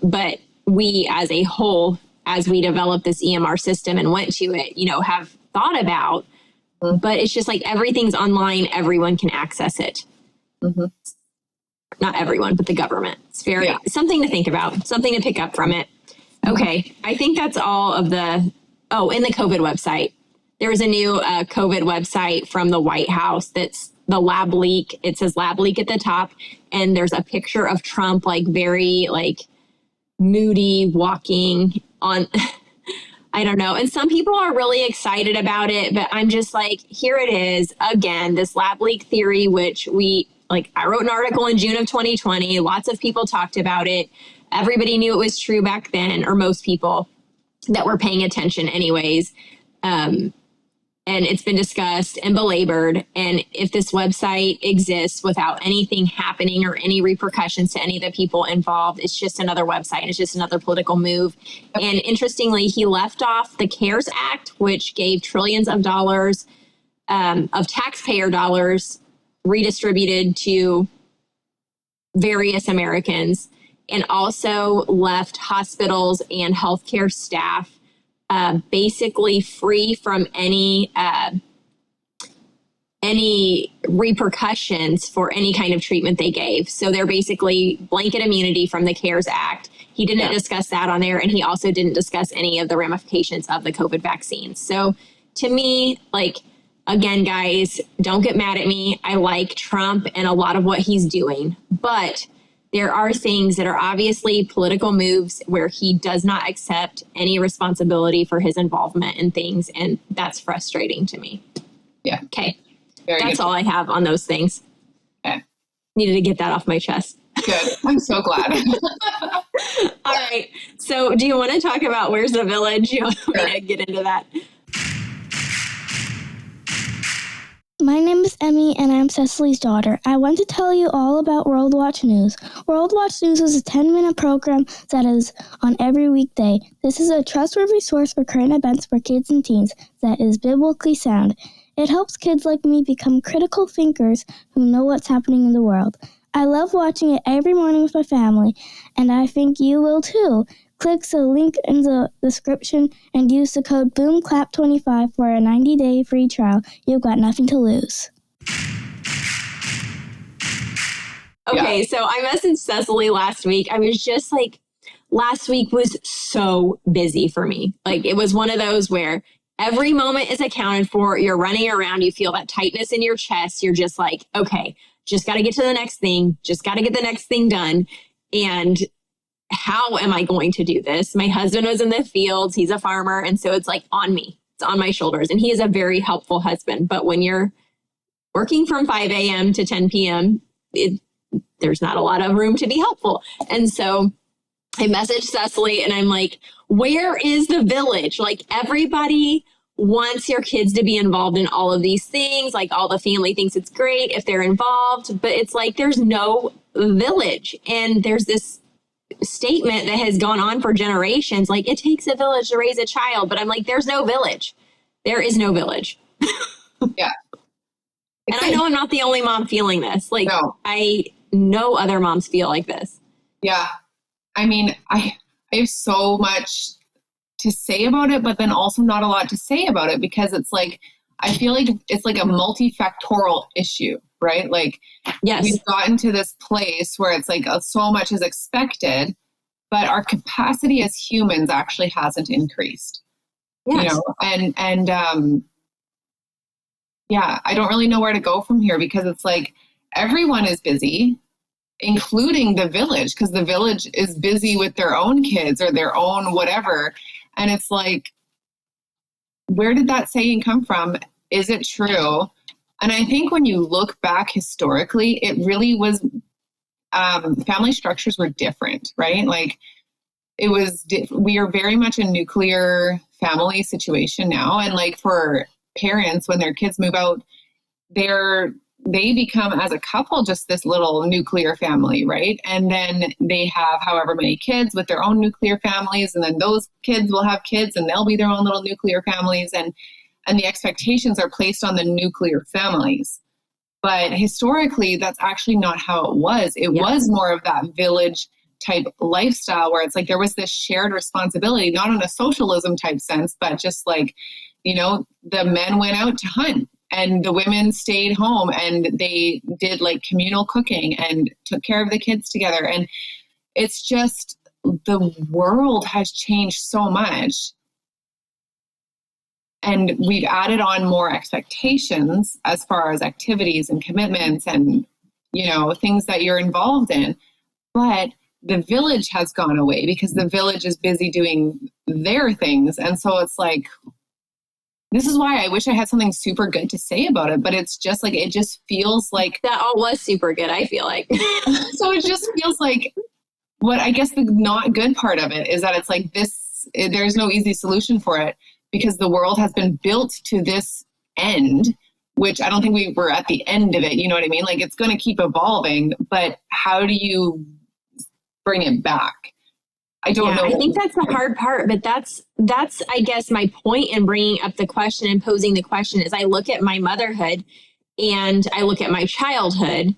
but we as a whole, as we developed this EMR system and went to it, have thought about. Mm-hmm. But it's just like everything's online. Everyone can access it. Mm-hmm. Not everyone, but the government. It's something to think about, something to pick up from it. Okay. I think that's all of in the COVID website. There was a new COVID website from the White House that's the lab leak. It says lab leak at the top. And there's a picture of Trump, like very like moody walking on, I don't know. And some people are really excited about it, but I'm just like, here it is again, this lab leak theory, which I wrote an article in June of 2020. Lots of people talked about it. Everybody knew it was true back then, or most people that were paying attention anyways. And it's been discussed and belabored. And if this website exists without anything happening or any repercussions to any of the people involved, it's just another website. It's just another political move. And interestingly, he left off the CARES Act, which gave trillions of dollars of taxpayer dollars redistributed to various Americans, and also left hospitals and healthcare staff basically free from any repercussions for any kind of treatment they gave. So they're basically blanket immunity from the CARES Act. He didn't discuss that on there, and he also didn't discuss any of the ramifications of the COVID vaccine. So to me, again, guys, don't get mad at me. I like Trump and a lot of what he's doing, but there are things that are obviously political moves where he does not accept any responsibility for his involvement in things. And that's frustrating to me. Yeah. Okay. That's all I have on those things. Okay. Needed to get that off my chest. Good. I'm so glad. All right. So do you want to talk about Where's the Village? You want me to get into that? My name is Emmy, and I'm Cecily's daughter. I want to tell you all about World Watch News. World Watch News is a 10-minute program that is on every weekday. This is a trustworthy source for current events for kids and teens that is biblically sound. It helps kids like me become critical thinkers who know what's happening in the world. I love watching it every morning with my family, and I think you will too. Click the link in the description and use the code BOOMCLAP25 for a 90-day free trial. You've got nothing to lose. Okay, so I messaged Cecily last week. I was just like, last week was so busy for me. It was one of those where every moment is accounted for. You're running around. You feel that tightness in your chest. You're just like, okay, just got to get to the next thing. Just got to get the next thing done. And how am I going to do this? My husband was in the fields. He's a farmer. And so it's like on me. It's on my shoulders. And he is a very helpful husband. But when you're working from 5 a.m. to 10 p.m., there's not a lot of room to be helpful. And so I messaged Cecily and I'm like, where is the village? Like, everybody wants your kids to be involved in all of these things. Like, all the family thinks it's great if they're involved, but it's like, there's no village. And there's this statement that has gone on for generations, like, it takes a village to raise a child. But I'm like, there's no village. There is no village. Yeah. And I know I'm not the only mom feeling this. Like, no. I know other moms feel like this. Yeah. I mean, I have so much to say about it, but then also not a lot to say about it, because it's like, I feel like it's like a multifactorial issue, right? Like, yes, we've gotten to this place where it's like so much is expected, but our capacity as humans actually hasn't increased. Yes. You know, and yeah, I don't really know where to go from here, because it's like everyone is busy, including the village, because the village is busy with their own kids or their own whatever. And it's like, where did that saying come from? Is it true? And I think when you look back historically, it really was, family structures were different, right? Like, it was, we are very much a nuclear family situation now. And like, for parents, when their kids move out, they become, as a couple, just this little nuclear family, right? And then they have however many kids with their own nuclear families, and then those kids will have kids and they'll be their own little nuclear families, and the expectations are placed on the nuclear families. But historically, that's actually not how it was. It was more of that village type lifestyle, where it's like there was this shared responsibility, not in a socialism type sense, but just like, you know, the men went out to hunt and the women stayed home, and they did like communal cooking and took care of the kids together. And it's just, the world has changed so much. And we've added on more expectations as far as activities and commitments and, you know, things that you're involved in. But the village has gone away, because the village is busy doing their things. And so it's like, this is why I wish I had something super good to say about it, but it's just like, it just feels like that all was super good, I feel like. So it just feels like, what I guess the not good part of it is that it's like this, there's no easy solution for it, because the world has been built to this end, which I don't think we were at the end of it. You know what I mean? Like, it's going to keep evolving, but how do you bring it back? I don't know. I think that's the hard part, but that's, I guess, my point in bringing up the question and posing the question is, I look at my motherhood and I look at my childhood,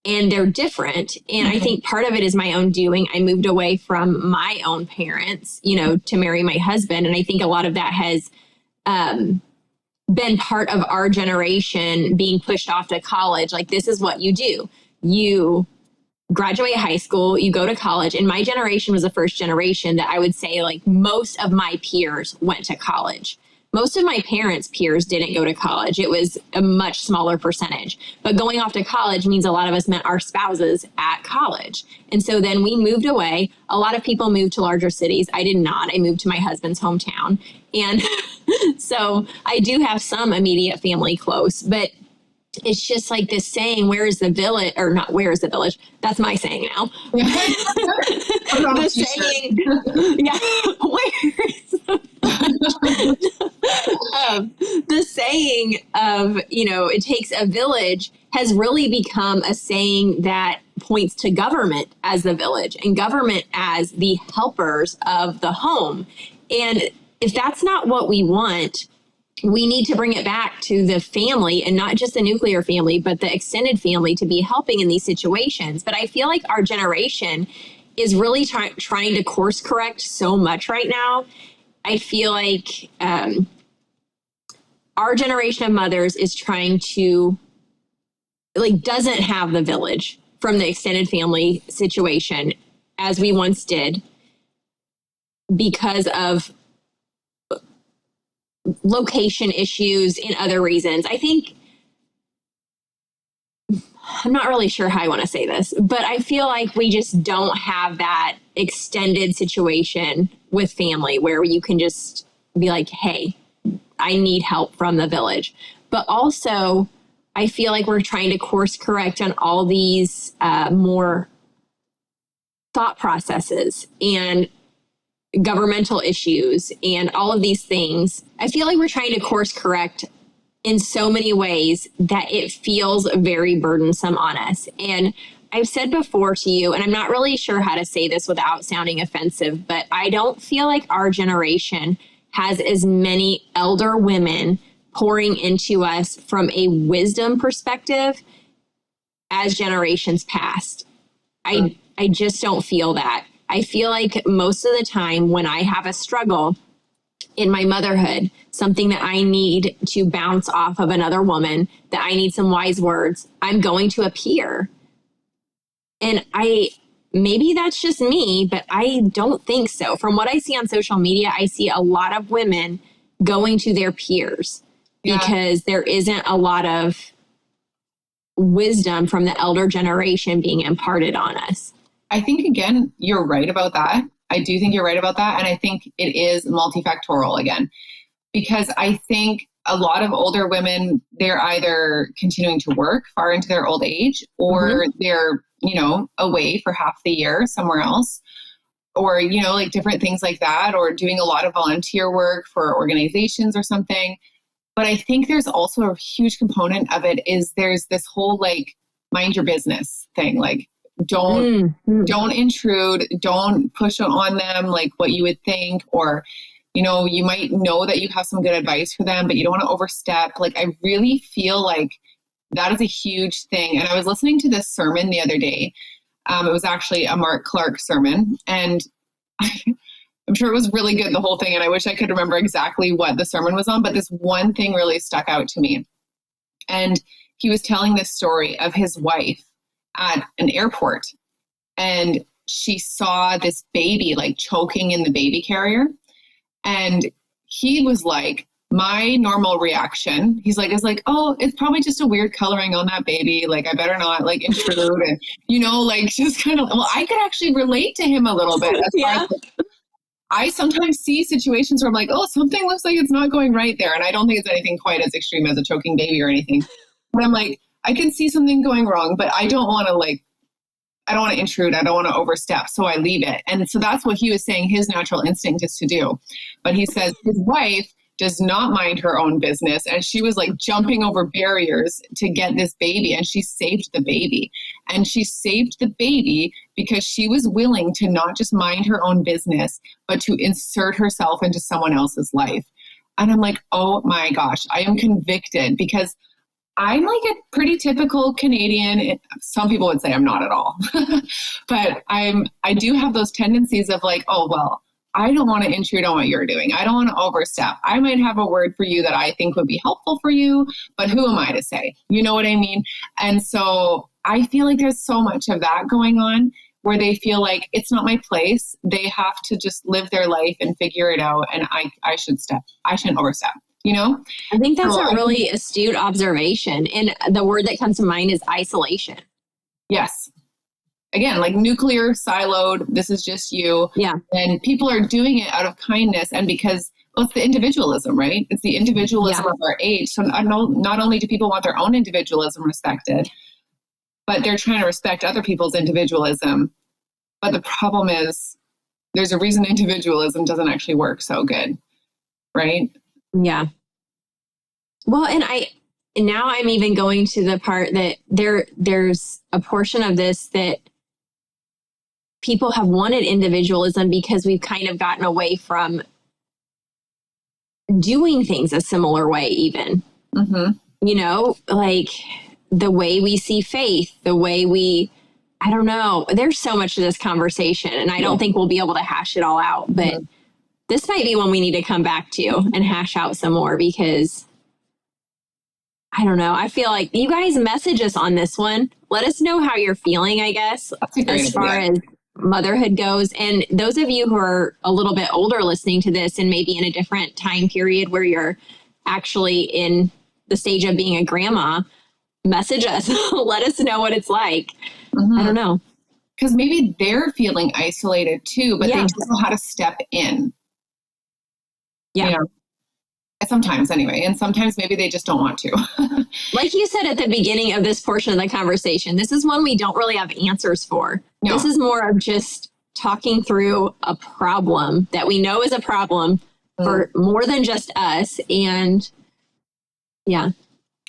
and they're different. And I think part of it is my own doing. I moved away from my own parents, you know, to marry my husband. And I think a lot of that has been part of our generation being pushed off to college. Like, this is what you do. You graduate high school, you go to college. And my generation was the first generation that I would say, like, most of my peers went to college. Most of my parents' peers didn't go to college. It was a much smaller percentage. But going off to college means a lot of us met our spouses at college. And so then we moved away. A lot of people moved to larger cities. I did not. I moved to my husband's hometown. And so I do have some immediate family close, but it's just like this saying, where is the village? Or not, where is the village? That's my saying now. The saying, where is the saying of, you know, it takes a village has really become a saying that points to government as the village and government as the helpers of the home. And if that's not what we want, we need to bring it back to the family, and not just the nuclear family, but the extended family, to be helping in these situations. But I feel like our generation is really trying to course correct so much right now. I feel like our generation of mothers is trying to, like, doesn't have the village from the extended family situation as we once did, because of location issues and other reasons. I think I'm not really sure how I want to say this, but I feel like we just don't have that extended situation with family where you can just be like, hey, I need help from the village. But also, I feel like we're trying to course correct on all these more thought processes and governmental issues and all of these things. I feel like we're trying to course correct in so many ways that it feels very burdensome on us. And I've said before to you, and I'm not really sure how to say this without sounding offensive, but I don't feel like our generation has as many elder women pouring into us from a wisdom perspective as generations past. I just don't feel that. I feel like most of the time when I have a struggle in my motherhood, something that I need to bounce off of another woman, that I need some wise words, I'm going to a peer. And maybe that's just me, but I don't think so. From what I see on social media, I see a lot of women going to their peers because there isn't a lot of wisdom from the elder generation being imparted on us. I think, again, you're right about that. I do think you're right about that. And I think it is multifactorial again, because I think a lot of older women, they're either continuing to work far into their old age, or they're, away for half the year somewhere else, or, like different things like that, or doing a lot of volunteer work for organizations or something. But I think there's also a huge component of it is there's this whole like mind your business thing. Like, don't intrude, don't push on them like what you would think, or, you might know that you have some good advice for them, but you don't want to overstep. Like, I really feel like that is a huge thing. And I was listening to this sermon the other day. It was actually a Mark Clark sermon, and I'm sure it was really good, the whole thing. And I wish I could remember exactly what the sermon was on, but this one thing really stuck out to me. And he was telling this story of his wife at an airport, and she saw this baby like choking in the baby carrier. And he was like, my normal reaction, he's like, is like, oh, it's probably just a weird coloring on that baby. Like, I better not like intrude. And, like just kind of, well, I could actually relate to him a little bit. As far as, like, I sometimes see situations where I'm like, oh, something looks like it's not going right there. And I don't think it's anything quite as extreme as a choking baby or anything. But I'm like, I can see something going wrong, but I don't want to intrude. I don't want to overstep. So I leave it. And so that's what he was saying his natural instinct is to do. But he says his wife does not mind her own business. And she was like jumping over barriers to get this baby. And she saved the baby. And she saved the baby because she was willing to not just mind her own business, but to insert herself into someone else's life. And I'm like, oh my gosh, I am convicted, because I'm like a pretty typical Canadian. Some people would say I'm not at all, but I do have those tendencies of like, oh, well, I don't want to intrude on what you're doing. I don't want to overstep. I might have a word for you that I think would be helpful for you, but who am I to say? You know what I mean? And so I feel like there's so much of that going on where they feel like it's not my place. They have to just live their life and figure it out. And I shouldn't overstep. I think that's a really astute observation. And the word that comes to mind is isolation. Yes. Again, like nuclear siloed, this is just you. Yeah. And people are doing it out of kindness and because, well, it's the individualism, right? It's the individualism of our age. So not only do people want their own individualism respected, but they're trying to respect other people's individualism. But the problem is there's a reason individualism doesn't actually work so good, right? Yeah. Well, and now I'm even going to the part that there's a portion of this that people have wanted individualism because we've kind of gotten away from doing things a similar way even. Like the way we see faith, the way I don't know. There's so much to this conversation, and I don't think we'll be able to hash it all out, but this might be one we need to come back to and hash out some more, because I don't know. I feel like you guys message us on this one. Let us know how you're feeling, I guess, as far as motherhood goes. And those of you who are a little bit older listening to this and maybe in a different time period where you're actually in the stage of being a grandma, message us. Let us know what it's like. Mm-hmm. I don't know. Because maybe they're feeling isolated too, but they don't know how to step in. Yeah. You know? Sometimes anyway. And sometimes maybe they just don't want to. Like you said at the beginning of this portion of the conversation, this is one we don't really have answers for. No. This is more of just talking through a problem that we know is a problem for more than just us. And yeah.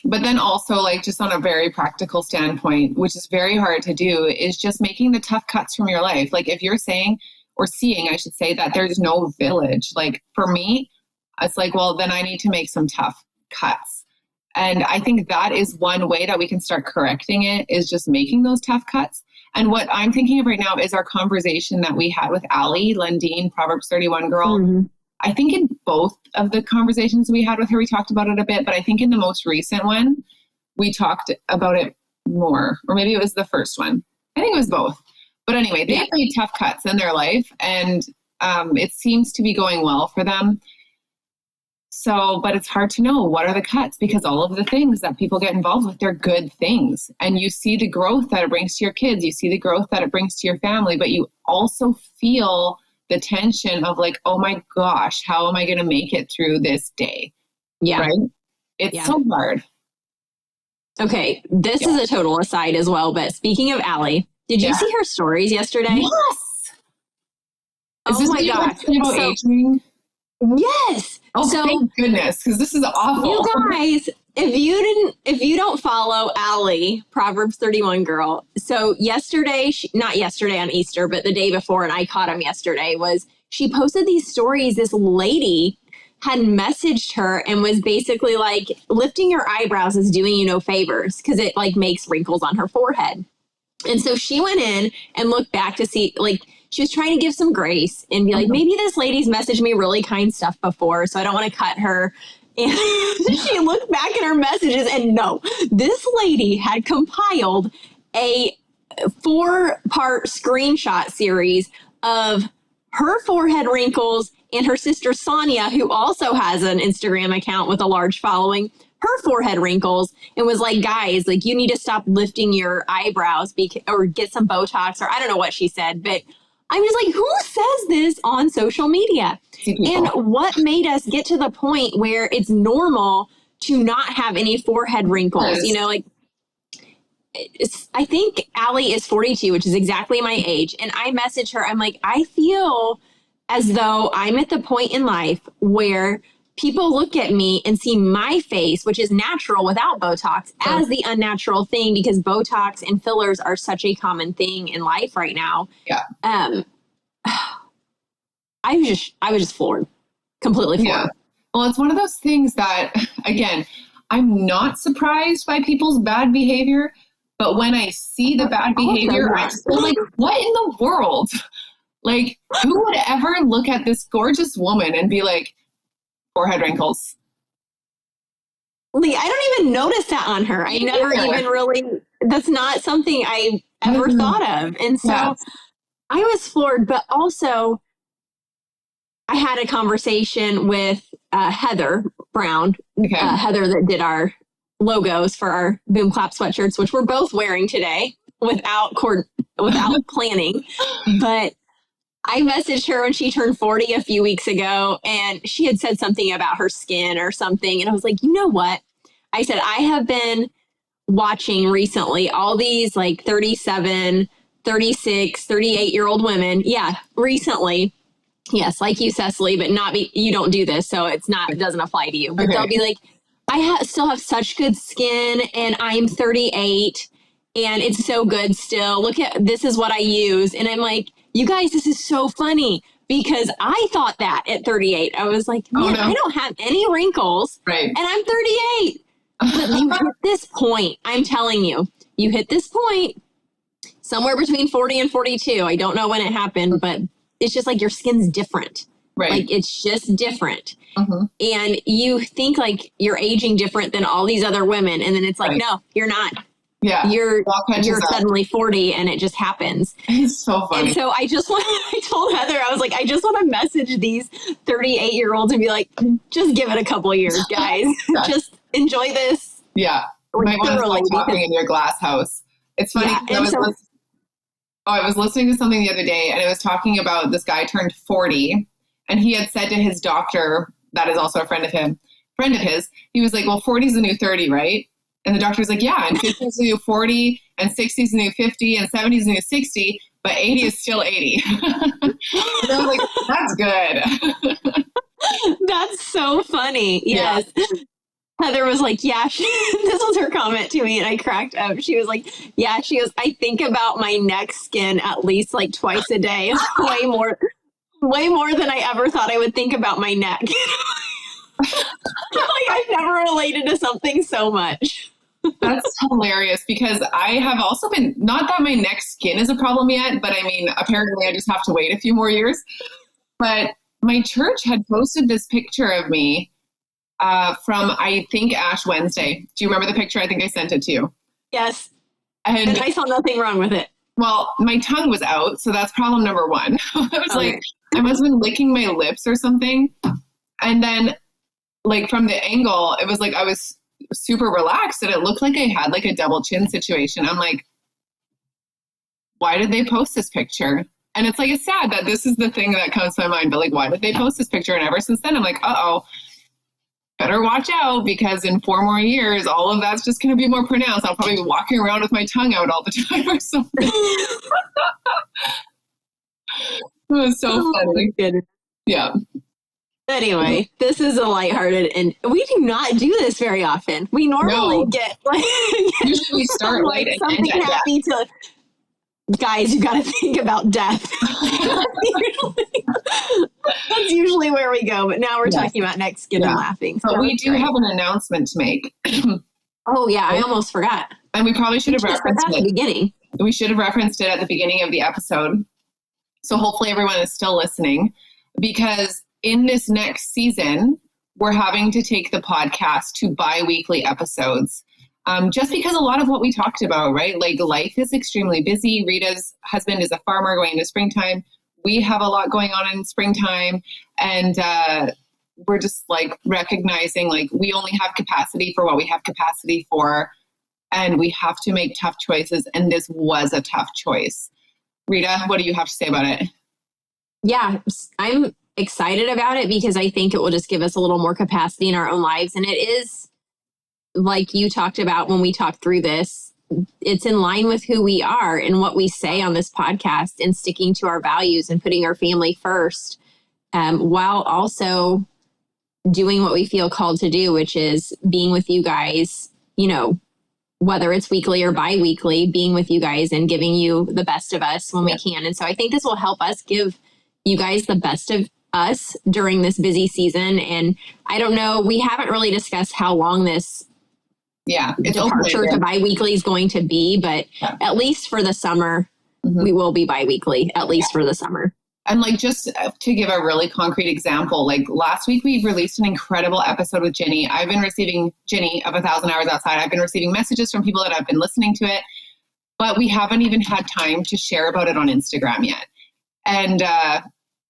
But then also, like, just on a very practical standpoint, which is very hard to do, is just making the tough cuts from your life. Like, if you're saying, or seeing, I should say, that there's no village, like, for me, it's like, well, then I need to make some tough cuts. And I think that is one way that we can start correcting it, is just making those tough cuts. And what I'm thinking of right now is our conversation that we had with Allie Lundeen, Proverbs 31 girl. Mm-hmm. I think in both of the conversations we had with her, we talked about it a bit, but I think in the most recent one, we talked about it more, or maybe it was the first one. I think it was both. But anyway, they've made tough cuts in their life, and it seems to be going well for them. So, but it's hard to know what are the cuts, because all of the things that people get involved with, they're good things. And you see the growth that it brings to your kids. You see the growth that it brings to your family, but you also feel the tension of like, oh my gosh, how am I going to make it through this day? Yeah. Right? It's so hard. Okay. This is a total aside as well. But speaking of Allie, did you see her stories yesterday? Yes. Oh my gosh. Aging? Yes. Oh, so, thank goodness, because this is awful. You guys, if you don't follow Allie, Proverbs 31 girl. So yesterday, not yesterday on Easter, but the day before, and I caught him yesterday, was she posted these stories. This lady had messaged her and was basically like, lifting your eyebrows is doing you no favors, because it like makes wrinkles on her forehead. And so she went in and looked back to see, like, she was trying to give some grace and be like, maybe this lady's messaged me really kind stuff before, so I don't want to cut her. And she looked back at her messages, and no, this lady had compiled a 4-part screenshot series of her forehead wrinkles and her sister Sonia, who also has an Instagram account with a large following, her forehead wrinkles, and was like, guys, like, you need to stop lifting your eyebrows or get some Botox, or I don't know what she said, but I'm just like, who says this on social media? And what made us get to the point where it's normal to not have any forehead wrinkles? Yes. You know, like, I think Allie is 42, which is exactly my age. And I messaged her. I'm like, I feel as though I'm at the point in life where people look at me and see my face, which is natural without Botox, as the unnatural thing, because Botox and fillers are such a common thing in life right now. Yeah. I was just floored, completely floored. Yeah. Well, it's one of those things that, again, I'm not surprised by people's bad behavior, but when I see the bad behavior, I'm still like, what in the world? Like, who would ever look at this gorgeous woman and be like, forehead wrinkles? Lee, I don't even notice that on her. I never even really, that's not something I ever thought of. And so I was floored, but also I had a conversation with Heather Brown, Heather that did our logos for our Boom Clap sweatshirts, which we're both wearing today without planning. But I messaged her when she turned 40 a few weeks ago, and she had said something about her skin or something. And I was like, you know what? I said, I have been watching recently all these like 37, 36, 38-year-old women. Yeah, recently. Yes, like you, Cecily, but you don't do this, so it doesn't apply to you. But they'll be like, I still have such good skin, and I'm 38, and it's so good still. Look at, this is what I use. And I'm like, you guys, this is so funny, because I thought that at 38. I was like, man, I don't have any wrinkles, and I'm 38. But you hit this point, I'm telling you, you hit this point somewhere between 40 and 42. I don't know when it happened, but it's just like your skin's different. Right. Like, it's just different. Mm-hmm. And you think like you're aging different than all these other women. And then it's like, no, you're not. Yeah. You're suddenly 40, and it just happens. It's so funny. And so I told Heather, I was like, I just want to message these 38-year-olds and be like, just give it a couple of years, guys. Just enjoy this. Yeah. You might want to stop talking in your glass house. It's funny. Yeah, I was listening to something the other day, and it was talking about this guy turned 40, and he had said to his doctor, that is also a friend of his, he was like, well, 40 is the new 30, right? And the doctor was like, yeah, and 50 is the new 40, and 60 is the new 50, and 70 is the new 60, but 80 is still 80. And I was like, that's good. That's so funny. Yes. Yeah. Heather was like, yeah, this was her comment to me, and I cracked up. She was like, yeah, she goes, I think about my neck skin at least like twice a day. way more than I ever thought I would think about my neck. Like, I've never related to something so much. That's hilarious, because I have also been, not that my neck skin is a problem yet, but I mean, apparently I just have to wait a few more years. But my church had posted this picture of me from, I think, Ash Wednesday. Do you remember the picture? I think I sent it to you. Yes. And I saw nothing wrong with it. Well, my tongue was out, so that's problem number one. I was like, I must have been licking my lips or something. And then, like, from the angle, it was like I was super relaxed, and it looked like I had like a double chin situation. I'm like, why did they post this picture? And it's like, it's sad that this is the thing that comes to my mind, but like, why did they post this picture? And ever since then, I'm like, better watch out, because in 4 more years, all of that's just going to be more pronounced. I'll probably be walking around with my tongue out all the time or something. It was so funny. Yeah. Anyway, this is a lighthearted, and we do not do this very often. We normally get like, usually we start light and something end happy to. Guys, you got to think about death. That's usually where we go, but now we're talking about neck skin and laughing. So but we do have an announcement to make. Oh yeah, I almost forgot. And we probably should have referenced it at the beginning. We should have referenced it at the beginning of the episode. So hopefully everyone is still listening, because in this next season, we're having to take the podcast to bi-weekly episodes. Just because a lot of what we talked about, right? Like, life is extremely busy. Rita's husband is a farmer going into springtime. We have a lot going on in springtime. And we're just like recognizing, like, we only have capacity for what we have capacity for. And we have to make tough choices. And this was a tough choice. Rita, what do you have to say about it? Yeah, I'm excited about it, because I think it will just give us a little more capacity in our own lives. And it is, like you talked about when we talked through this, it's in line with who we are and what we say on this podcast, and sticking to our values and putting our family first, while also doing what we feel called to do, which is being with you guys, you know, whether it's weekly or bi-weekly, being with you guys and giving you the best of us when we can. And so I think this will help us give you guys the best of us during this busy season. And I don't know, we haven't really discussed how long this departure to bi-weekly is going to be, but at least for the summer, we will be bi-weekly, at least for the summer. And like, just to give a really concrete example, like last week we released an incredible episode with Jenny. I've been receiving, Jenny of 1,000 Hours Outside, I've been receiving messages from people that have been listening to it, but we haven't even had time to share about it on Instagram yet. And,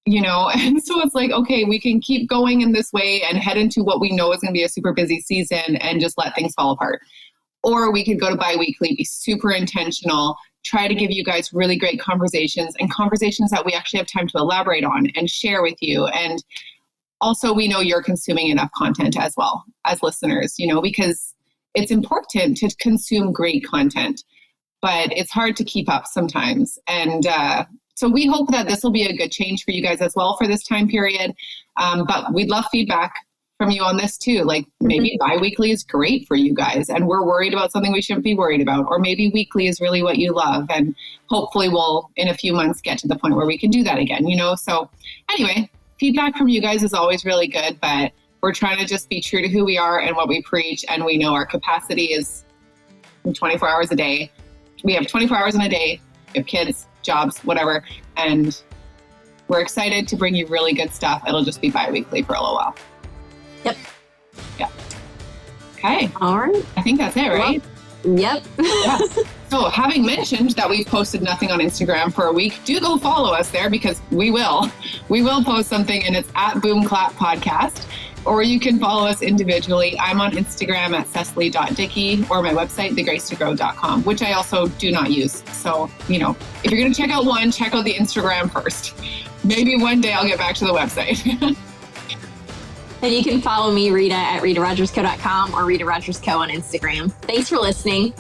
you know, and so it's like, okay, we can keep going in this way and head into what we know is going to be a super busy season and just let things fall apart. Or we could go to bi-weekly, be super intentional, try to give you guys really great conversations, and conversations that we actually have time to elaborate on and share with you. And also, we know you're consuming enough content as well as listeners, you know, because it's important to consume great content, but it's hard to keep up sometimes. And, so we hope that this will be a good change for you guys as well for this time period. But we'd love feedback from you on this too. Like, maybe bi-weekly is great for you guys and we're worried about something we shouldn't be worried about. Or maybe weekly is really what you love. And hopefully we'll, in a few months, get to the point where we can do that again, you know? So anyway, feedback from you guys is always really good, but we're trying to just be true to who we are and what we preach. And we know our capacity is 24 hours a day. We have 24 hours in a day. We have kids, jobs, whatever. And we're excited to bring you really good stuff. It'll just be bi-weekly for a little while. Yep. Yeah. Okay. All right. I think that's it, right? Yep. Yes. So having mentioned that we've posted nothing on Instagram for a week, do go follow us there, because we will post something, and it's at Boom Clap Podcast. or you can follow us individually. I'm on Instagram at cecily.dickey or my website, thegracetogrow.com, which I also do not use. So, if you're going to check out one, check out the Instagram first. Maybe one day I'll get back to the website. And you can follow me, Rita, at ritarogersco.com or Rita Rogers Co on Instagram. Thanks for listening.